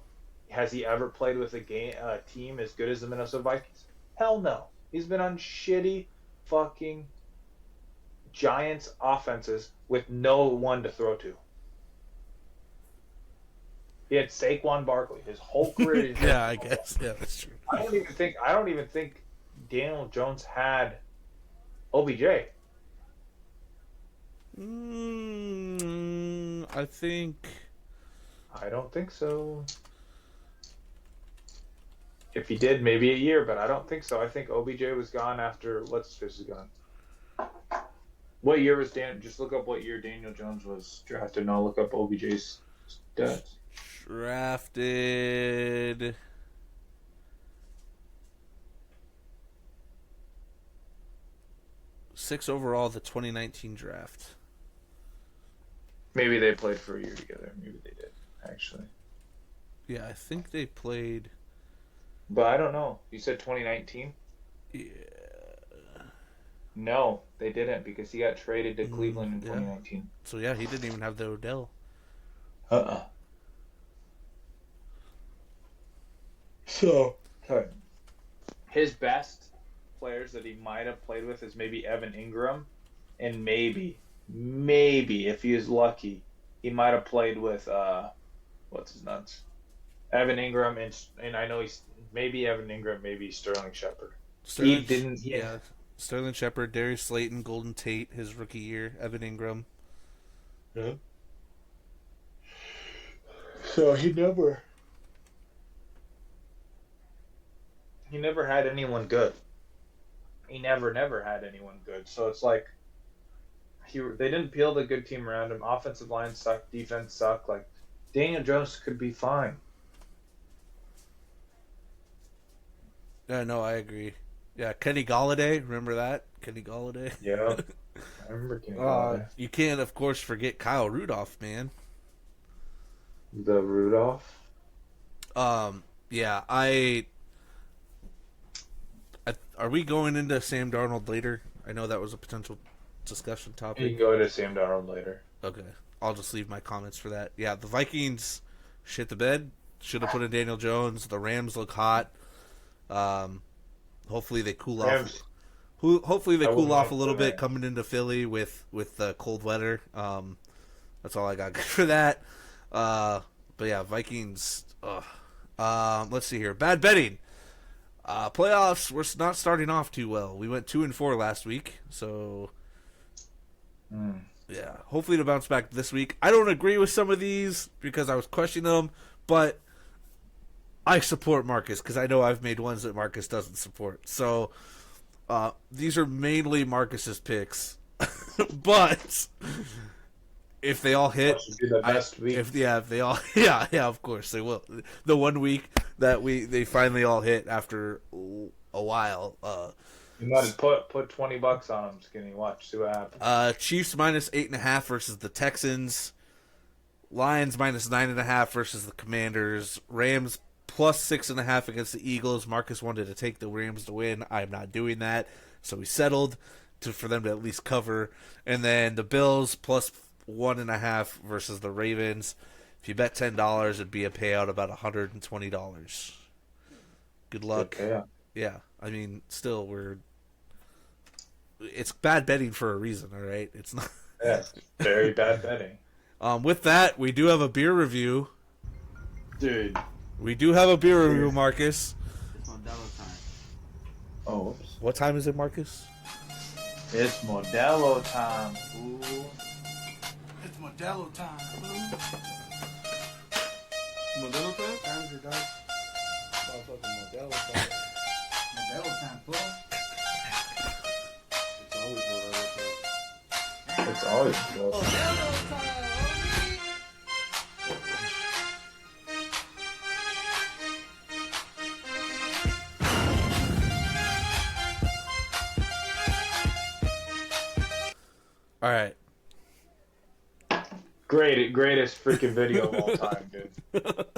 Has he ever played with a team as good as the Minnesota Vikings? Hell no. He's been on shitty fucking Giants offenses with no one to throw to. He had Saquon Barkley his whole career. yeah, I guess. Yeah, that's true. I don't even think Daniel Jones had OBJ. I think. I don't think so. If he did, maybe a year, but I don't think so. I think OBJ was gone after what's his is gone. What year was Dan? Just look up what year Daniel Jones was drafted. No, look up OBJ's stats. Drafted. Six overall, the 2019 draft. Maybe they played for a year together. Maybe they did, actually. Yeah, I think they played. But I don't know. You said 2019? Yeah. No, they didn't because he got traded to Cleveland in 2019. So yeah, he didn't even have the Odell. So, his best players that he might have played with is maybe Evan Ingram, and maybe if he is lucky, he might have played with what's his nuts, Evan Ingram, and I know he's maybe Evan Ingram, maybe Sterling Shepard. He didn't. Yeah. Sterling Shepard, Darius Slayton, Golden Tate, his rookie year, Evan Ingram. Yeah. So he never had anyone good. He never had anyone good. So it's like they didn't peel the good team around him. Offensive line sucked, defense sucked. Like Daniel Jones could be fine. No, I agree. Yeah, Kenny Golladay, remember that? Kenny Golladay? Yeah. I remember Kenny Golladay. You can't, of course, forget Kyle Rudolph, man. The Rudolph? Yeah, are we going into Sam Darnold later? I know that was a potential discussion topic. You can go to Sam Darnold later. Okay. I'll just leave my comments for that. Yeah, the Vikings shit the bed. Should have put in Daniel Jones. The Rams look hot. Hopefully they cool off. Hopefully they cool off a little bit coming into Philly with the cold weather. That's all I got for that. But yeah, Vikings. Let's see here. Bad betting. Playoffs. We're not starting off too well. We went 2-4 last week, so yeah. Hopefully to bounce back this week. I don't agree with some of these because I was questioning them, but I support Marcus because I know I've made ones that Marcus doesn't support. So these are mainly Marcus's picks, but if they all hit, if they all, yeah, of course they will. The 1 week that they finally all hit after a while. You might have put $20 on them, Skinny. Watch, see what happens. Chiefs minus 8.5 versus the Texans. Lions minus 9.5 versus the Commanders. Rams plus 6.5 against the Eagles. Marcus wanted to take the Rams to win. I'm not doing that, so we settled for them to at least cover. And then the Bills plus 1.5 versus the Ravens. If you bet $10, it'd be a payout about $120. Good luck. Okay. Yeah, I mean, still it's bad betting for a reason. All right, it's not. Yeah, very bad betting. With that, we do have a beer review. Dude. We do have a beer review, Marcus. It's Modelo time. Oh, oops. What time is it, Marcus? It's Modelo time, fool. It's Modelo time. Modelo time? Time is it, dog? Motherfucking Modelo time. Modelo time, fool. It's always Modelo time. It's always good. Modelo time. All right. Greatest freaking video of all time, dude.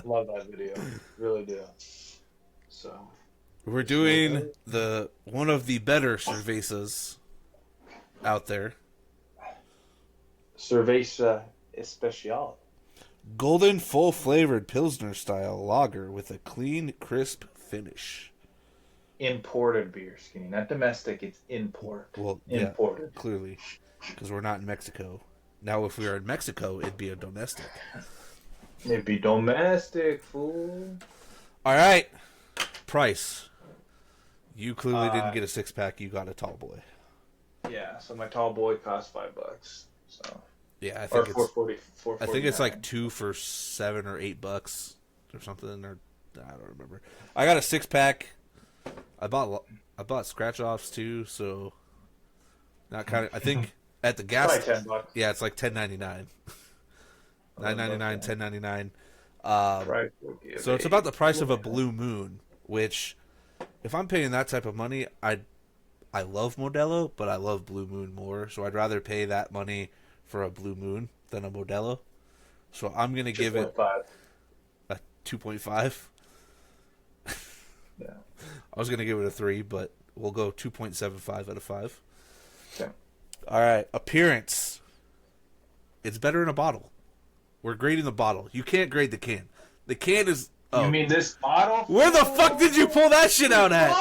Love that video. Really do. So. We're doing the one of the better cervezas out there. Cerveza Especial. Golden, full-flavored Pilsner style lager with a clean, crisp finish. Imported beer, Skinny. Not domestic, it's import. Well, imported. yeah, clearly, because we're not in Mexico. Now, if we were in Mexico, it'd be a domestic. It'd be domestic, fool. All right, price. You clearly didn't get a six-pack. You got a tall boy. Yeah, so my tall boy cost $5. So. Yeah, I Or think it's. $4.40. I think it's like 2 for $7 or $8 or something. Or I don't remember. I got a six-pack. I bought scratch offs too, so not kind of. I think at the gas. Probably $10. Yeah, it's like $10.99. $9.99, $10.99. Right. So it's about the price of a Blue Moon. Which, if I'm paying that type of money, I love Modelo, but I love Blue Moon more. So I'd rather pay that money for a Blue Moon than a Modelo. So I'm gonna give it a 2.5. Yeah. I was going to give it a 3, but we'll go 2.75 out of 5. Okay. All right. Appearance. It's better in a bottle. We're grading the bottle. You can't grade the can. The can is... Oh. You mean this bottle? Where the fuck did you pull that shit out at?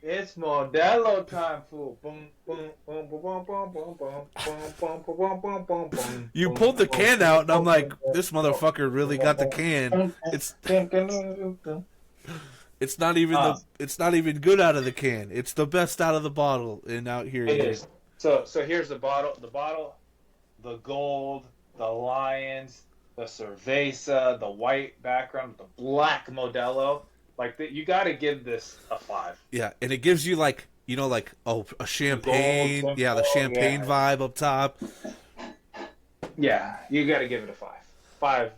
It's Modelo time, fool. Boom, boom, boom, boom, boom, boom, boom, boom, boom, boom, boom, boom, boom. You pulled the can out, and I'm like, this motherfucker really got the can. It's not even it's not even good out of the can. It's the best out of the bottle, and out here it is. So here's the bottle. The gold, the lions, the cerveza, the white background, the black Modelo. Like you got to give this a 5. Yeah, and it gives you like a champagne, the champagne vibe up top. Yeah, you got to give it a 5. 5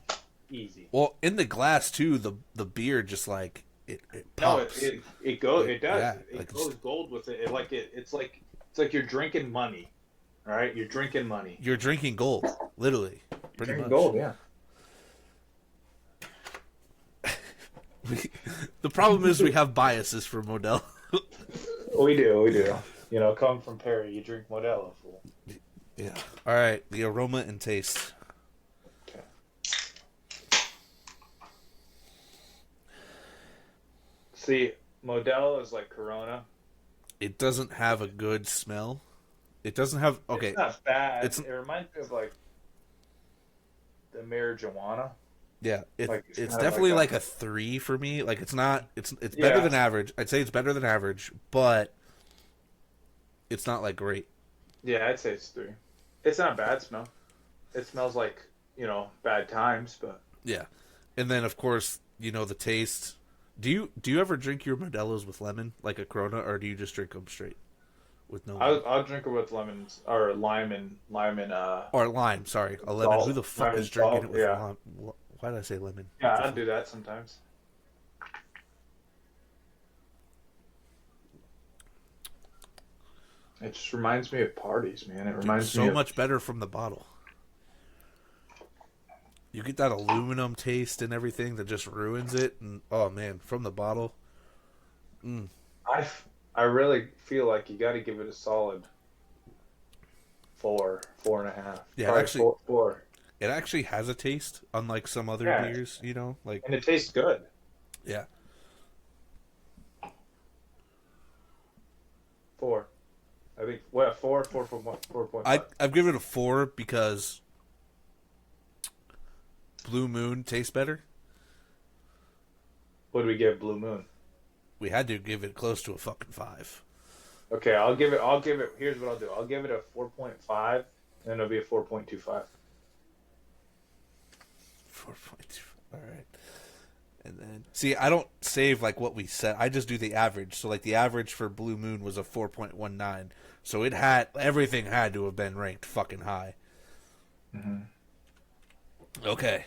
easy. Well, in the glass too, the beer just like it pops. No, it goes. It does. Yeah, it like goes gold with it. It's like you're drinking money. All right, you're drinking money. You're drinking gold, literally. Pretty much. Gold, yeah. The problem is we have biases for Modelo. We do. You know, come from Perry, you drink Modelo, fool. Yeah. All right, the aroma and taste. Okay. See, Modelo is like Corona. It doesn't have a good smell. It doesn't have okay. It's not bad. It reminds me of like the marijuana. Yeah, Like, it's kind of definitely like like a 3 for me. Like it's not. It's better than average. I'd say it's better than average, but it's not like great. Yeah, I'd say it's 3. It's not a bad smell. It smells like, bad times, but Yeah, and then of course the taste. Do you ever drink your Modelos with lemon like a Corona, or do you just drink them straight with no? I'll drink it with lemons or lime and or lime. Sorry, a lemon. Salt. Who the fuck Lime is and drinking salt, it with yeah. lime? Why did I say lemon? Yeah, I'll do that sometimes. It just reminds me of parties, man. It reminds so me of much better from the bottle. You get that aluminum taste and everything that just ruins it, and oh man, from the bottle. I really feel like you got to give it a solid 4, 4.5. Yeah, Probably actually, 4. It actually has a taste, unlike some other beers. Like and it tastes good. yeah. I think what 4.5. I've given it a 4 because Blue Moon tastes better. What do we give Blue Moon? We had to give it close to a fucking 5. Okay, I'll give it. Here's what I'll do. I'll give it a 4.5, and then it'll be a 4.25. 4.2. All right. And then see, I don't save like what we set. I just do the average. So like the average for Blue Moon was a 4.19. So everything had to have been ranked fucking high. Mm-hmm. Okay.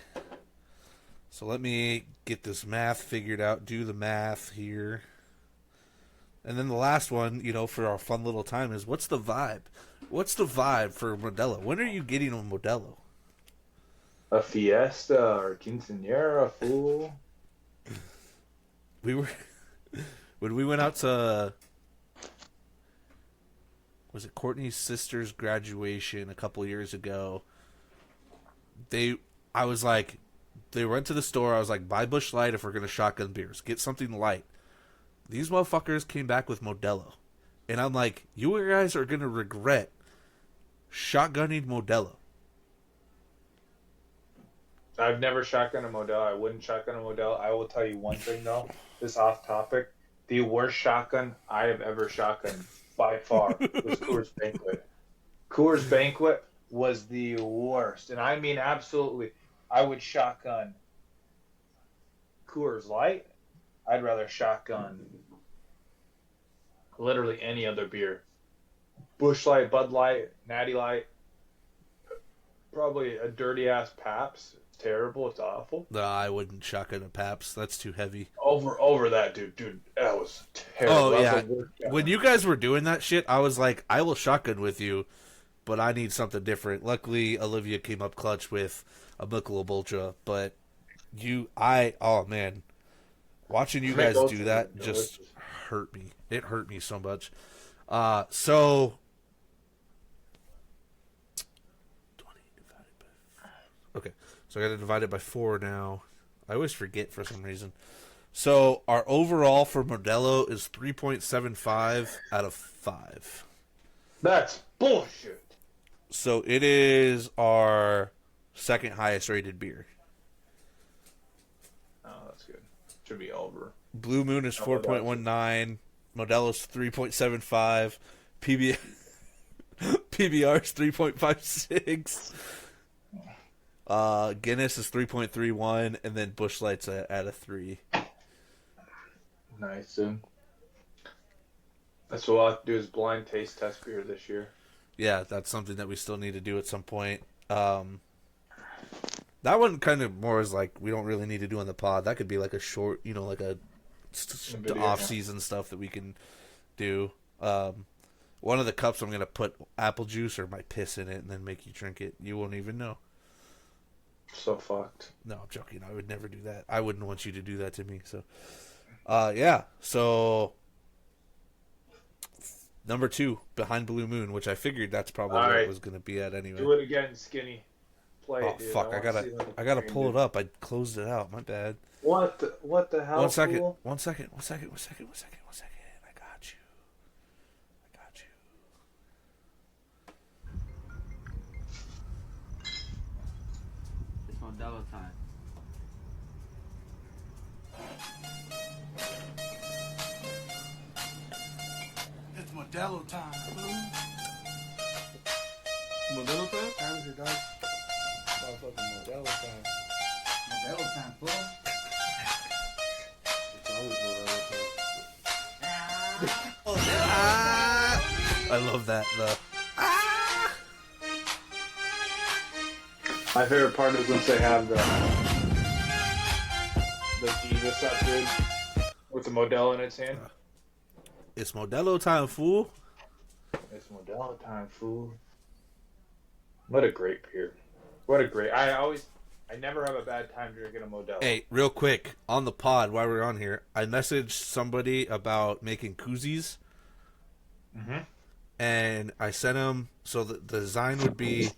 So let me get this math figured out. Do the math here. And then the last one, for our fun little time is what's the vibe? What's the vibe for Modelo? When are you getting a Modelo? A fiesta or quinceañera, fool. When we went out to, was it Courtney's sister's graduation a couple years ago? They went to the store. I was like, buy Busch Light if we're gonna shotgun beers. Get something light. These motherfuckers came back with Modelo, and I'm like, you guys are gonna regret shotgunning Modelo. I've never shotgunned a Modelo. I wouldn't shotgun a Modelo. I will tell you one thing though. This off topic. The worst shotgun I have ever shotgunned by far was Coors Banquet. Coors Banquet was the worst, and I mean absolutely. I would shotgun Coors Light. I'd rather shotgun literally any other beer. Busch Light, Bud Light, Natty Light. Probably a dirty ass Pabst. It's terrible. It's awful. No, I wouldn't shotgun a Pabst. That's too heavy. Over that, dude. That was terrible. Oh, yeah. That was the worst. When you guys were doing that shit, I was like, I will shotgun with you, but I need something different. Luckily, Olivia came up clutch with a Michelob Ultra, but oh man, watching you guys do that just hurt me. It hurt me so much. So 20 divided by 4. Okay, so I got to divide it by 4 now. I always forget for some reason. So our overall for Modelo is 3.75 out of 5. That's bullshit. So it is our second highest rated beer. Oh, that's good. Should be over. Blue Moon is 4.19. Modelo's 3.75. PBR is 3.56. Guinness is 3.31, and then Busch Light's at a 3. Nice, dude. That's what I'll have to do is blind taste test beer this year. Yeah, that's something that we still need to do at some point. That one kind of more is like we don't really need to do on the pod. That could be like a short, like a off-season stuff that we can do. One of the cups I'm going to put apple juice or my piss in it and then make you drink it. You won't even know. So fucked. No, I'm joking. I would never do that. I wouldn't want you to do that to me. So, yeah. So, number 2, behind Blue Moon, which I figured that's probably where it was going to be at anyway. Do it again, Skinny. Play Oh it, dude. fuck! I gotta pull it up. I closed it out. My bad. What the hell? One second. Fool? One second. I got you. It's Modelo time. It's Modelo time. Modelo time? How's it, dog? Motherfucking Modelo time. Modelo time, fool. It's always Modelo time. I love that. My favorite part is once they have the Jesus up, dude, with the Modelo in its hand. It's Modelo time, fool. It's Modelo time, fool. What a great beer. What a great. I never have a bad time drinking a Modelo. Hey, real quick on the pod while we're on here, I messaged somebody about making koozies, and I sent them. So the design would be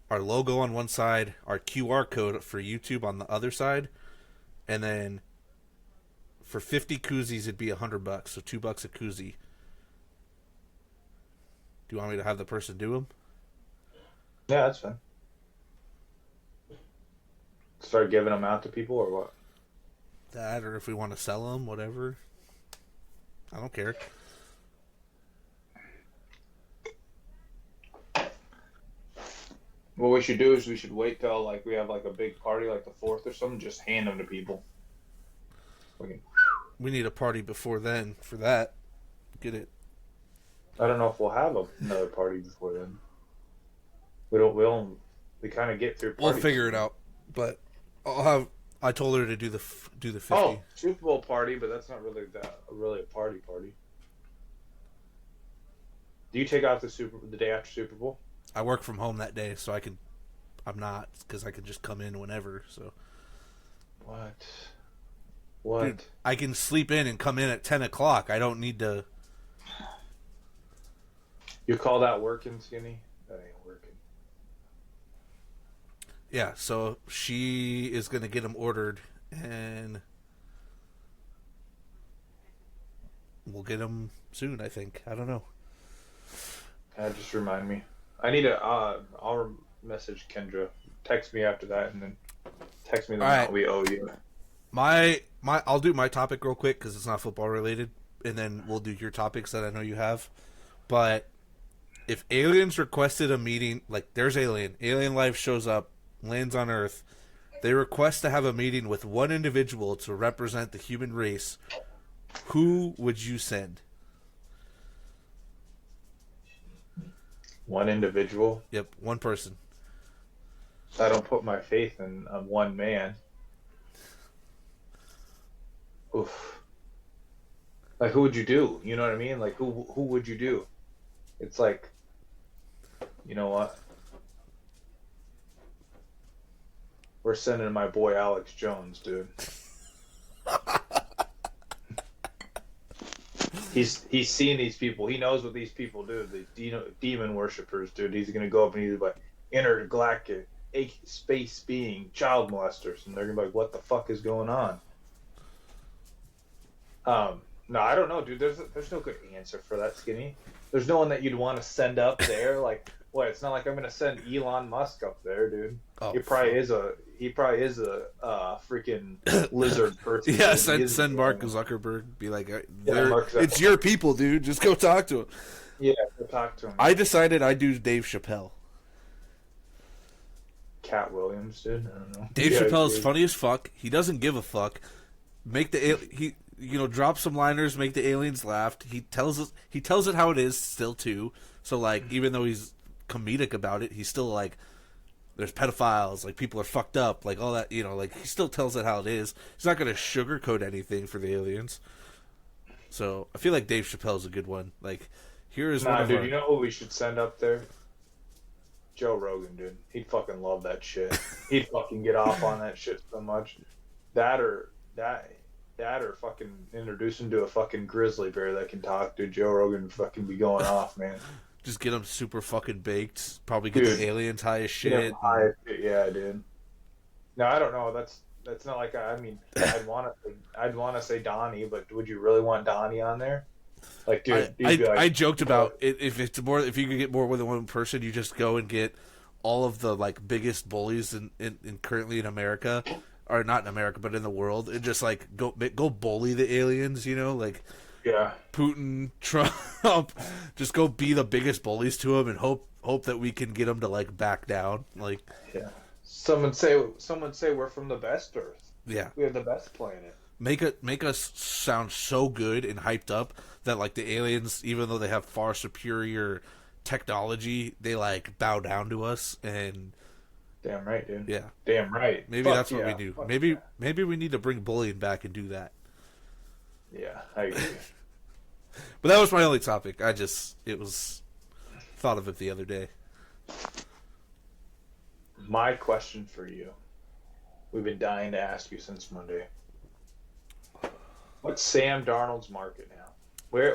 our logo on one side, our QR code for YouTube on the other side, and then for 50 koozies it'd be $100, so $2 a koozie. Do you want me to have the person do them? Yeah, that's fine. Start giving them out to people or what? That, or if we want to sell them, whatever. I don't care. What we should do is we should wait till like we have like a big party like the 4th or something. Just hand them to people. We need a party before then for that. Get it? I don't know if we'll have another party before then. We don't. We kind of get through. We'll figure it out. But I'll have. I told her to do the 50. Oh, Super Bowl party, but that's not really a party. Do you take off the day after Super Bowl? I work from home that day, so I'm not, because I can just come in whenever. So what? Dude, I can sleep in and come in at 10 o'clock. I don't need to. You call that working, Skinny? That ain't working. Yeah, so she is going to get them ordered, and we'll get them soon, I think. I don't know. Just remind me. I need I'll message Kendra. Text me after that, and then text me the amount we owe you. I'll do my topic real quick because it's not football related, and then we'll do your topics that I know you have. But if aliens requested a meeting, like there's alien life shows up, lands on Earth, they request to have a meeting with one individual to represent the human race, who would you send? One individual? Yep, one person. I don't put my faith in one man. Oof. Like, who would you do? You know what I mean? Like, who would you do? It's like, you know what? We're sending my boy Alex Jones, dude. He's seen these people. He knows what these people do. The demon worshippers, dude. He's gonna go up and he's like intergalactic, space being, child molesters, and they're gonna be like, "What the fuck is going on?" No, I don't know, dude. There's no good answer for that, Skinny. There's no one that you'd want to send up there. Like, what? It's not like I'm gonna send Elon Musk up there, dude. Oh, he probably is a freaking lizard person. Yeah, send Mark Zuckerberg. Be like, Mark Zuckerberg. It's your people, dude. Just go talk to him. Yeah, go talk to him. I decided I'd do Dave Chappelle. Cat Williams, dude. I don't know. Dave Chappelle is funny as fuck. He doesn't give a fuck. Drop some liners, make the aliens laugh. He tells it how it is still too. So like, even though he's comedic about it, he's still like, there's pedophiles, like people are fucked up, like all that, like he still tells it how it is. He's not gonna sugarcoat anything for the aliens. So I feel like Dave Chappelle's a good one. Like, here is one of dude. You know who we should send up there? Joe Rogan, dude. He'd fucking love that shit. He'd fucking get off on that shit so much. That or fucking introduce him to a fucking grizzly bear that can talk, dude. Joe Rogan would fucking be going off, man. Just get him super fucking baked. Probably get the aliens high as shit. Yeah, dude. No, I don't know. That's not like I'd want to say Donnie, but would you really want Donnie on there? Like, dude, I joked about it. If you could get more than one person, you just go and get all of the like biggest bullies in currently in America, or not in America, but in the world, and just like go bully the aliens. Like. Yeah, Putin, Trump, just go be the biggest bullies to him and hope that we can get them to like back down. Like, yeah. Someone say we're from the best Earth. Yeah, we have the best planet. Make us sound so good and hyped up that like the aliens, even though they have far superior technology, they like bow down to us. And damn right, dude. Yeah, damn right. Maybe that's what we do. Maybe we need to bring bullying back and do that. Yeah, I agree. But that was my only topic. It was thought of it the other day. My question for you, we've been dying to ask you since Monday. What's Sam Darnold's market now?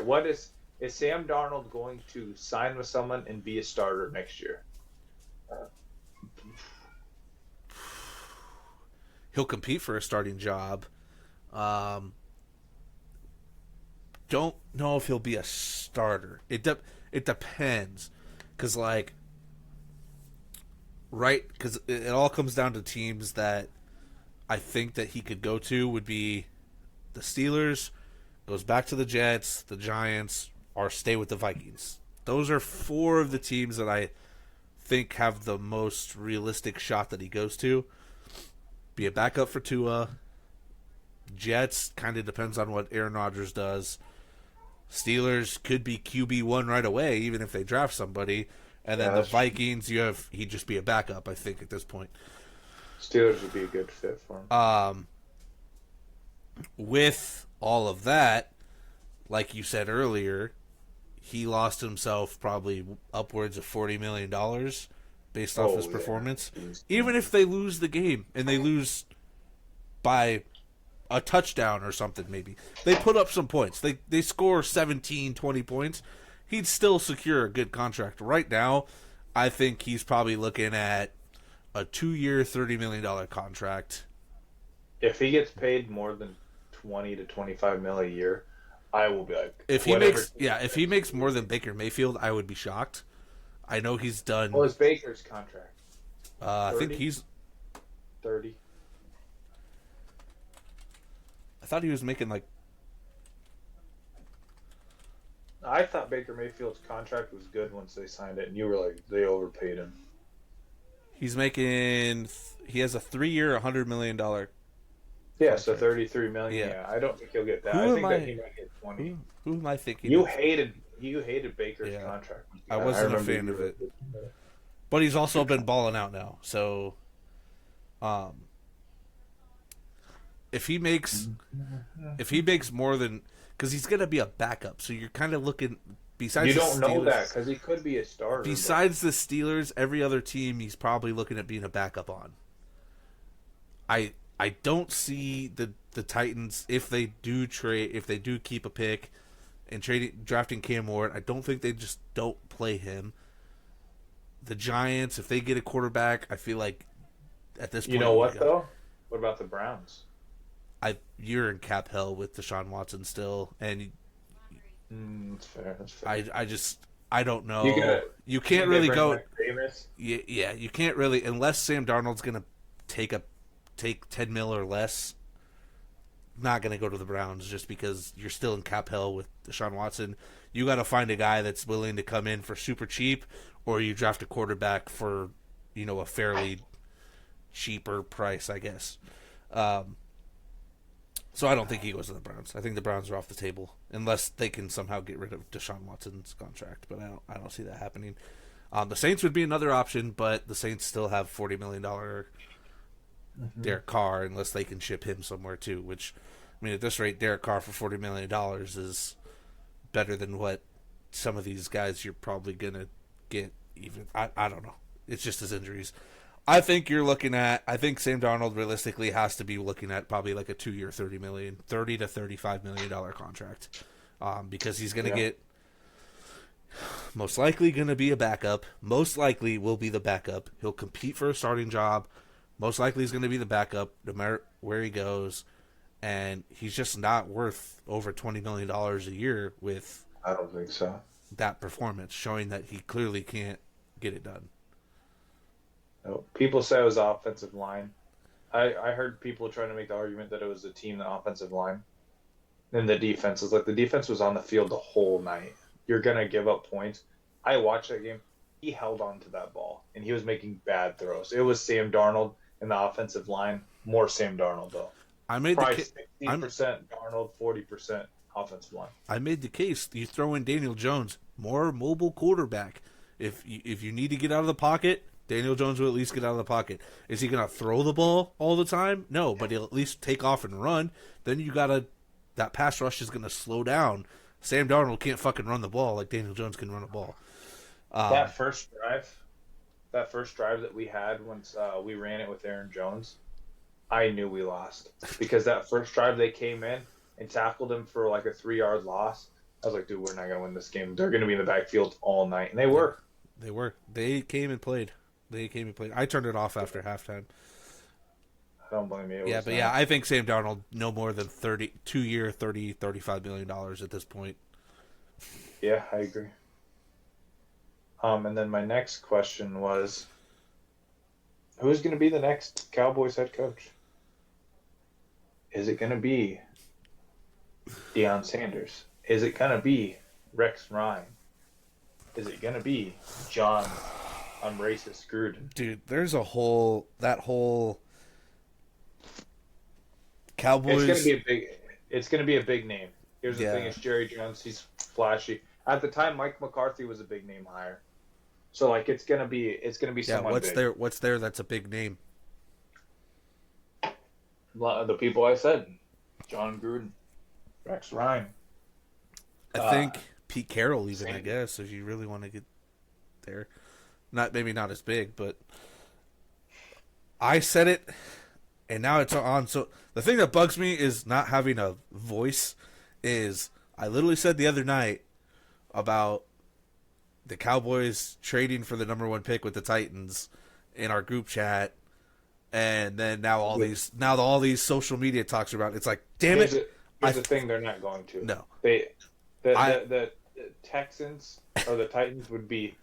What is Sam Darnold going to sign with someone and be a starter next year? He'll compete for a starting job. Don't know if he'll be a starter. It It depends. Because, like, right, because it all comes down to teams that I think that he could go to would be the Steelers, goes back to the Jets, the Giants, or stay with the Vikings. Those are 4 of the teams that I think have the most realistic shot that he goes to. Be a backup for Tua. Jets kind of depends on what Aaron Rodgers does. Steelers could be QB1 right away, even if they draft somebody. And then the Vikings, he'd just be a backup, I think, at this point. Steelers would be a good fit for him. With all of that, like you said earlier, he lost himself probably upwards of $40 million based off his performance. Even if they lose the game, and they lose by a touchdown or something, maybe. They put up some points. They score 17, 20 points. He'd still secure a good contract. Right now, I think he's probably looking at a 2-year, $30 million contract. If he gets paid more than 20 to 25 mil a year, I will be like, if he makes more than Baker Mayfield, I would be shocked. I know he's done. What was Baker's contract? I think he's 30. I thought he was making like. I thought Baker Mayfield's contract was good once they signed it, and you were like, they overpaid him. He's making. He has a 3-year, $100 million. Yeah, so 33 million. Yeah, I don't think he'll get that. I think that he might get 20. Who am I thinking? You hated Baker's contract. I wasn't a fan of it. But he's also been balling out now. So, if he makes more than, because he's gonna be a backup, so you're kind of looking. Besides, you don't know that because he could be a starter. Besides the Steelers, every other team he's probably looking at being a backup on. I don't see the Titans if they do keep a pick and drafting Cam Ward. I don't think they just don't play him. The Giants, if they get a quarterback, I feel like at this point, you know what though? What about the Browns? You're in cap hell with Deshaun Watson still, and that's fair. I don't know. You can't really go. Yeah, you can't really unless Sam Darnold's gonna take 10 mil or less. Not gonna go to the Browns just because you're still in cap hell with Deshaun Watson. You got to find a guy that's willing to come in for super cheap, or you draft a quarterback for a fairly cheaper price, I guess. So I don't think he goes to the Browns. I think the Browns are off the table unless they can somehow get rid of Deshaun Watson's contract. But I don't see that happening. The Saints would be another option, but the Saints still have $40 million Derek Carr unless they can ship him somewhere too. Which, I mean, at this rate, Derek Carr for $40 million is better than what some of these guys you're probably gonna get. Even I don't know. It's just his injuries. I think Sam Darnold realistically has to be looking at probably like a 2-year, $30 to $35 million contract, because he's going to get most likely going to be a backup. Most likely will be the backup. He'll compete for a starting job. Most likely he's going to be the backup no matter where he goes, and he's just not worth over $20 million a year with. I don't think so. That performance showing that he clearly can't get it done. People say it was the offensive line. I heard people trying to make the argument that it was the team, the offensive line, and the defense. It's like the defense was on the field the whole night. You're going to give up points. I watched that game. He held on to that ball, and he was making bad throws. It was Sam Darnold and the offensive line. More Sam Darnold, though. I made probably 60% Darnold, 40% offensive line. I made the case. You throw in Daniel Jones, more mobile quarterback. If you need to get out of the pocket, Daniel Jones will at least get out of the pocket. Is he going to throw the ball all the time? No, but he'll at least take off and run. Then that pass rush is going to slow down. Sam Darnold can't fucking run the ball like Daniel Jones can run a ball. That first drive that we had once we ran it with Aaron Jones, I knew we lost. Because that first drive they came in and tackled him for like a 3-yard loss. I was like, dude, we're not going to win this game. They're going to be in the backfield all night. And they were. They were. They came and played. I turned it off after halftime. I don't blame you. I think Sam Darnold no more than 2-year, $35 million at this point. Yeah, I agree. And then my next question was, who's going to be the next Cowboys head coach? Is it going to be Deion Sanders? Is it going to be Rex Ryan? Is it going to be John I'm racist Gruden? Dude, there's that whole It's going to Cowboys. be a big. It's going to be a big name. Here's the thing: Yeah, it's Jerry Jones. He's flashy. At the time, Mike McCarthy was a big name hire. So like, it's gonna be yeah. someone big. What's there? That's a big name. A lot of the people I said, John Gruden, Rex Ryan. I Uh, think Pete Carroll, even. I Same. guess if you really want to get there, maybe not as big, but I said it, and now it's on. So the thing that bugs me is not having a voice. Is I literally said the other night about the Cowboys trading for the number one pick with the Titans in our group chat, and then now all these social media talks are about it. It's like, damn Here's, it, here's I the thing: they're not going to. no, They, the, I the the the Texans or the Titans would be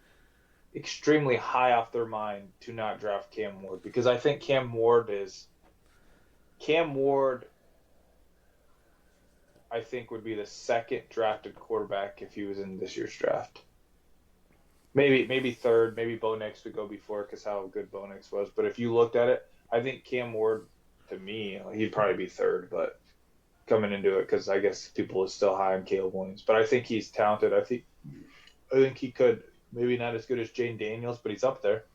extremely high off their mind to not draft Cam Ward because I think Cam Ward. I think would be the second drafted quarterback if he was in this year's draft. Maybe third. Maybe Bo Nix would go before because how good Bo Nix was. But if you looked at it, I think Cam Ward, to me, he'd probably be third. But coming into it, because I guess people are still high on Caleb Williams. But I think he's talented. I think he could. Maybe not as good as Jane Daniels, but he's up there.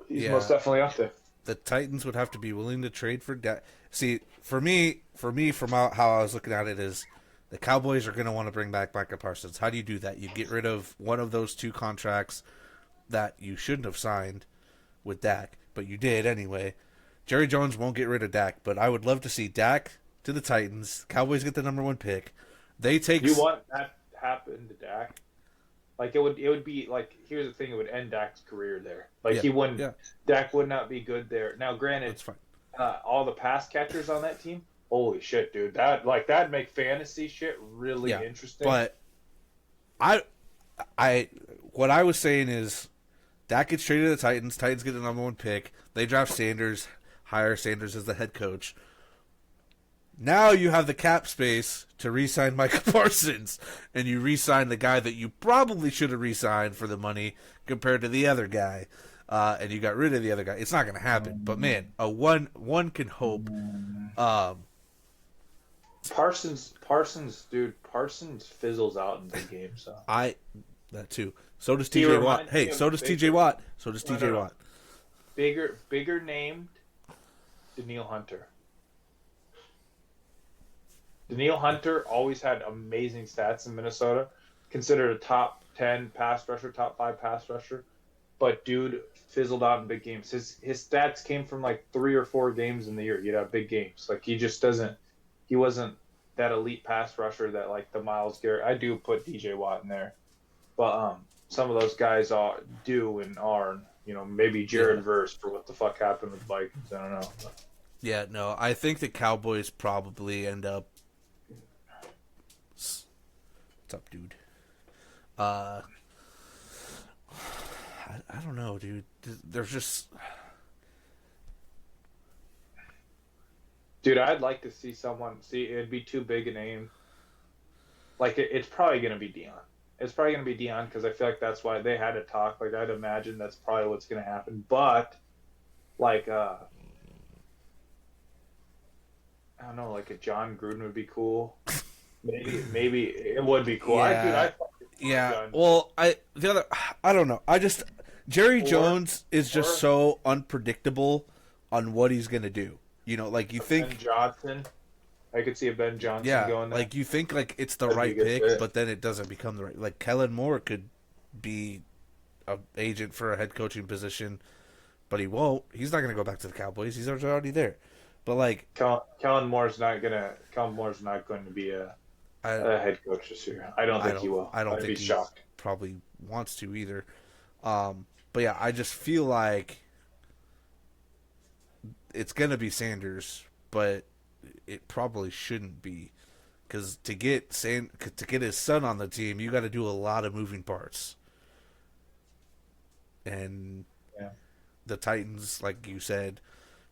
He's most yeah, definitely up there. the Titans would have to be willing to trade for Dak. See, for me, from how I was looking at it is the Cowboys are going to want to bring back Micah Parsons. How do you do that? You get rid of one of those two contracts that you shouldn't have signed with Dak, but you did anyway. Jerry Jones won't get rid of Dak, but I would love to see Dak to the Titans. Cowboys get the number one pick. They take. You want that to happen to Dak? Like it would be like here's the thing: it would end Dak's career there. Like Yeah, he wouldn't. yeah, Dak would not be good there. Now, granted, that's fine. all the pass catchers on that team. Holy shit, dude! That'd make fantasy shit really Yeah, interesting. but I, what I was saying is Dak gets traded to the Titans. Titans get the number one pick. They draft Sanders, hire Sanders as the head coach. Now you have the cap space to re-sign Micah Parsons, and you re-sign the guy that you probably should have re-signed for the money compared to the other guy, and you got rid of the other guy. It's not going to happen, but man, a one can hope. Parsons fizzles out in big games. So. That too. So does He T.J. Watt. reminds me Hey, of so does Baker. T.J. Watt. So does No, T.J. no, no. Watt. Bigger named Daniil Hunter. Daniil Hunter always had amazing stats in Minnesota, considered a top 10 pass rusher, top 5 pass rusher. But dude fizzled out in big games. His stats came from like 3 or 4 games in the year. He'd have big games. Like he wasn't that elite pass rusher that like the Myles Garrett. I do put DJ Watt in there, but some of those guys do and are. Maybe Jared Yeah. Verse for what the fuck happened with Vikings. I don't know. Yeah, no, I think the Cowboys probably end up. What's up, dude? I don't know, dude. There's just Dude, I'd like to see someone. See, it'd be too big a name. Like it's probably gonna be Dion. It's probably gonna be Dion because I feel like that's why they had to talk. Like I'd imagine that's probably what's gonna happen. But like I don't know, like a John Gruden would be cool. Maybe it would be cool. Yeah. I fucking love yeah. John. Well, I don't know. Jerry Or- Jones is just or- so unpredictable on what he's gonna do. Like you Ben think, Johnson. I could see a Ben Johnson yeah, going there. like you think like it's the That'd be right a good pick, fit. but then it doesn't become the right. Like Kellen Moore could be a agent for a head coaching position, but he won't. He's not gonna go back to the Cowboys. He's already there. But like, Kellen Moore's not going to be a I head coach this year. I don't think he will. I don't I'd think be he shocked. probably wants to either. But yeah, I just feel like it's gonna be Sanders, but it probably shouldn't be Because to get his son on the team, you got to do a lot of moving parts. And Yeah. the Titans, like you said,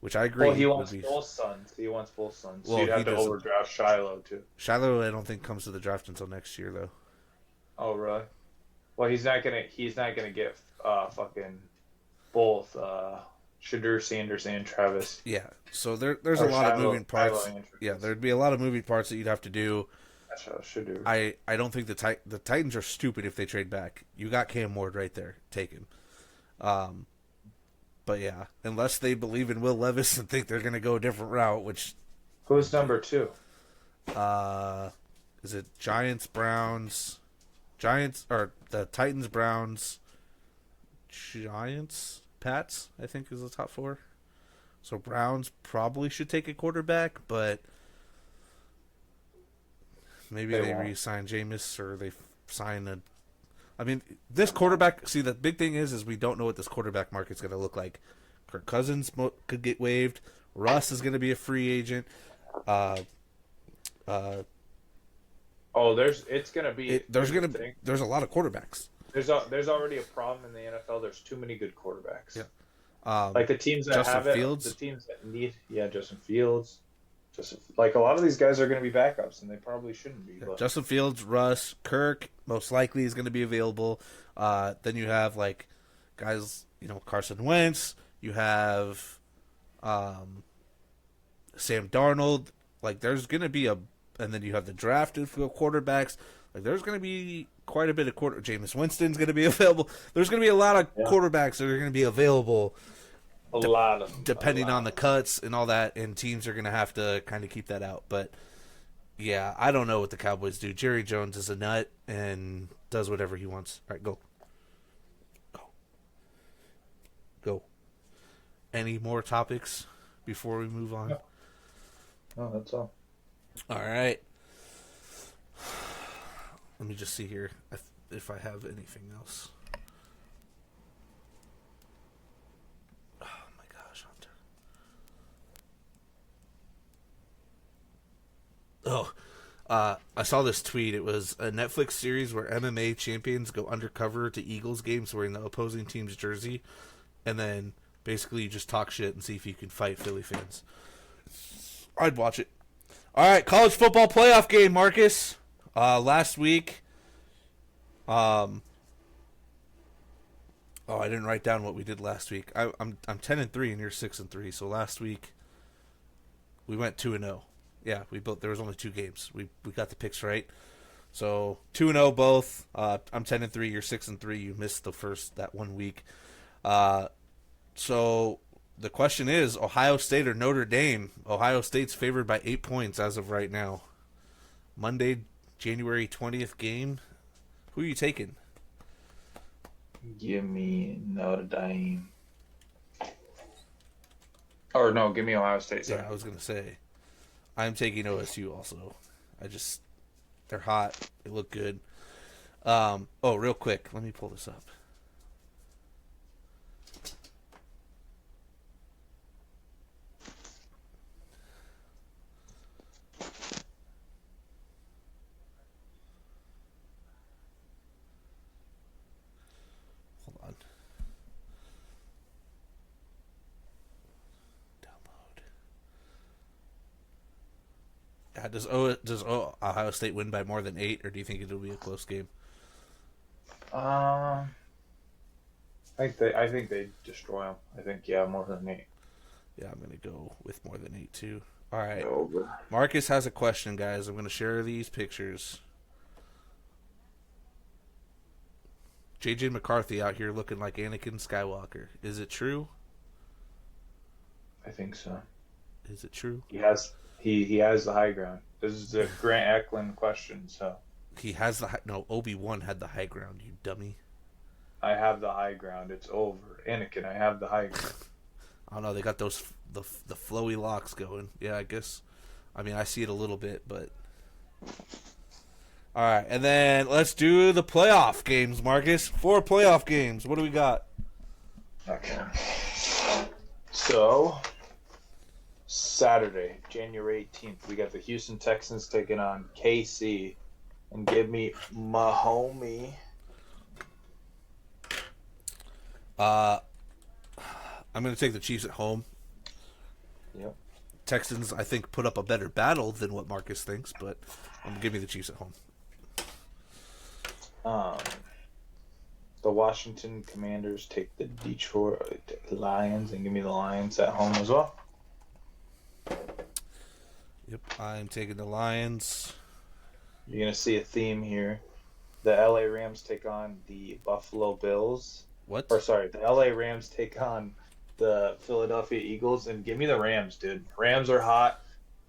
which I agree. Well, he wants both sons. He wants both sons. So Well, you'd have he to doesn't. overdraft Shiloh too. Shiloh, I don't think comes to the draft until next year, though. Oh, really? Well, he's not gonna get fucking both Shadur Sanders and Travis. Yeah, so there's Or a lot of Shiloh- moving parts. Shiloh and Yeah, Travis. there'd be a lot of moving parts that you'd have to do. Shadur. I don't think the Titans are stupid if they trade back. You got Cam Ward right there. Take him. But yeah, unless they believe in Will Levis and think they're going to go a different route, which Who's number 2? is it Giants, Browns, or the Titans, Browns, Giants, Pats, I think is the top 4. So Browns probably should take a quarterback, but maybe they won't. re-sign Jameis or they sign a. I mean, this quarterback. See, the big thing is we don't know what this quarterback market's going to look like. Kirk Cousins could get waived. Russ is going to be a free agent. There's gonna be There's a lot of quarterbacks. There's already a problem in the NFL. There's too many good quarterbacks. Yeah. Like the teams that Justin have it, Fields. the teams that need, Justin Fields. Like a lot of these guys are going to be backups, and they probably shouldn't be. But Justin Fields, Russ, Kirk, most likely is going to be available. Then you have like guys, Carson Wentz. You have Sam Darnold. Like there's going to be and then you have the drafted quarterbacks. Like there's going to be quite a bit of Jameis Winston's going to be available. There's going to be a lot of quarterbacks that are going to be available. A lot of them, depending on the cuts and all that, and teams are going to have to kind of keep that out. But yeah, I don't know what the Cowboys do. Jerry Jones is a nut and does whatever he wants. All right, go. Any more topics before we move on? No, that's all. All right. Let me just see here if I have anything else. I saw this tweet. It was a Netflix series where MMA champions go undercover to Eagles games wearing the opposing team's jersey, and then basically you just talk shit and see if you can fight Philly fans. I'd watch it. All right, college football playoff game, Marcus. Last week, I didn't write down what we did last week. I'm 10-3 and you're 6-3. So last week we went 2-0. Yeah, there was only 2 games. We got the picks right. So 2-0 both. I'm 10-3. You're 6-3. You missed that 1 week. So the question is, Ohio State or Notre Dame? Ohio State's favored by 8 points as of right now. Monday, January 20th game. Who are you taking? Give me Notre Dame. Or no, give me Ohio State. Sorry. Yeah, I was gonna say. I'm taking OSU also. They're hot. They look good. Real quick, let me pull this up. Hold on. Does Ohio State win by more than 8, or do you think it'll be a close game? I think they destroy them. I think more than 8. Yeah, I'm gonna go with more than 8 too. All right, Over. Marcus has a question, guys. I'm gonna share these pictures. JJ McCarthy out here looking like Anakin Skywalker. Is it true? I think so. Is it true? He has the high ground. This is a Grant Eklund question, so He has Obi-Wan had the high ground, you dummy. I have the high ground. It's over. Anakin, I have the high ground. I don't know. They got the flowy locks going. Yeah, I guess. I mean, I see it a little bit, but all right. And then let's do the playoff games, Marcus. 4 playoff games. What do we got? Okay. So Saturday, January 18th, we got the Houston Texans taking on KC. And give me my homie. I'm going to take the Chiefs at home. Yep. Texans, I think, put up a better battle than what Marcus thinks, but I'm going to give me the Chiefs at home. The Washington Commanders take the Detroit Lions and give me the Lions at home as well. Yep, I'm taking the Lions. You're going to see a theme here. The LA Rams take on the Buffalo Bills. What? Or sorry, the LA Rams take on the Philadelphia Eagles, and give me the Rams, dude. Rams are hot,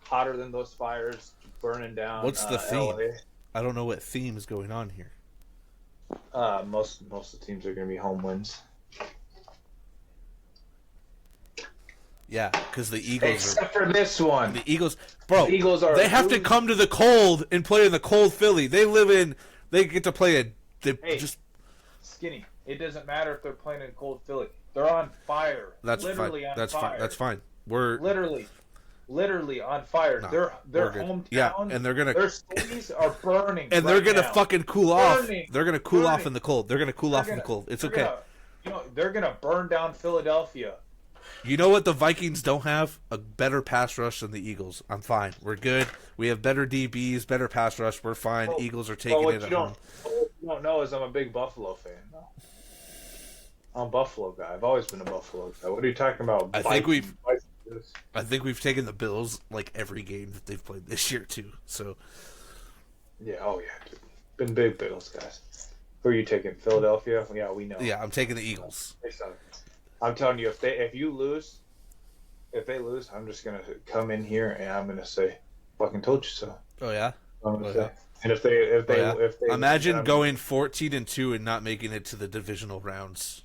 hotter than those fires burning down. What's the theme? LA. I don't know what theme is going on here. Most of the teams are going to be home wins. Yeah, because the Eagles Except for this one. The Eagles, bro. The Eagles are they have to come to the cold and play in the cold Philly. They get to play Skinny. It doesn't matter if they're playing in cold Philly. They're on fire. That's literally fine. on That's fire. fine. That's fine. We're literally on fire. No, their we're good. hometown. Yeah, and their cities are burning. and they're gonna now. fucking cool off. Burning. They're gonna cool off Burning. in the cold. They're gonna cool off in the cold. It's okay. They're gonna burn down Philadelphia. You know what the Vikings don't have? A better pass rush than the Eagles. I'm fine. We're good. We have better DBs, better pass rush. We're fine. Eagles are taking it at home. What you don't know is I'm a big Buffalo fan. No. I'm a Buffalo guy. I've always been a Buffalo guy. What are you talking about? I think we've taken the Bills like every game that they've played this year too. So yeah, dude. Been big Bills guys. Who are you taking? Philadelphia? Yeah, we know. yeah, I'm taking the Eagles. I'm telling you, if they lose, I'm just gonna come in here and I'm gonna say, "Fucking told you so." Oh yeah. Say. And if they imagine going 14-2 and not making it to the divisional rounds.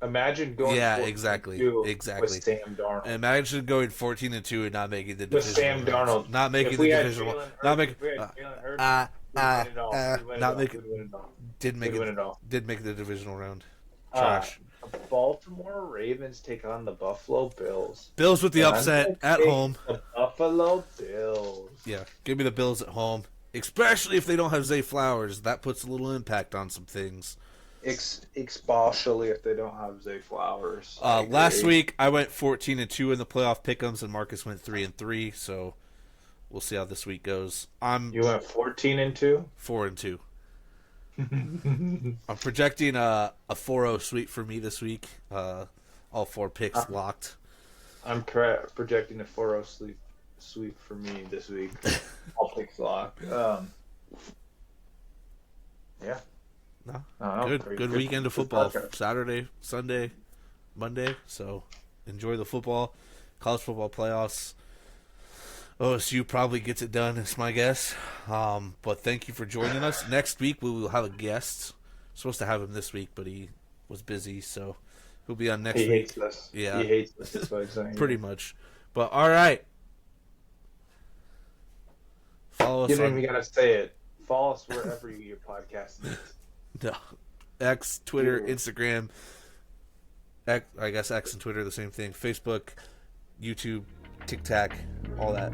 Imagine going. Yeah, exactly. With Sam Darnold. Imagine going 14-2 and not making the With divisional Sam rounds. Darnold. Not making If the we had divisional. Jalen Hurts, Not making. if we had Jalen Hurts, we'd win it all. Not making. Didn't make We'd win it. it all. Did make the divisional round. Trash. Baltimore Ravens take on the Buffalo Bills. Bills with the And I'm upset gonna at take home. The Buffalo Bills. Yeah, give me the Bills at home. Especially if they don't have Zay Flowers, that puts a little impact on some things. Especially if they don't have Zay Flowers. Last week I went 14-2 in the playoff pick'ems, and Marcus went 3-3. So we'll see how this week goes. You went 14-2. 4-2. I'm projecting a 4-0 sweep for me this week. All 4 picks locked. I'm projecting a 4-0 sweep for me this week. All picks locked. Yeah. No. Good weekend of football. Saturday, Sunday, Monday. So enjoy the football. College football playoffs. OSU probably gets it done, is my guess. But thank you for joining us. Next week we will have a guest. Supposed to have him this week, but he was busy, so he'll be on next week. He hates us. Yeah. He hates us, that's what I'm saying. Pretty much. But all right. Follow us. You didn't even gotta say it. Follow us wherever you get your podcast. No. X, Twitter, Instagram. I guess X and Twitter are the same thing. Facebook, YouTube, TikTok, all that.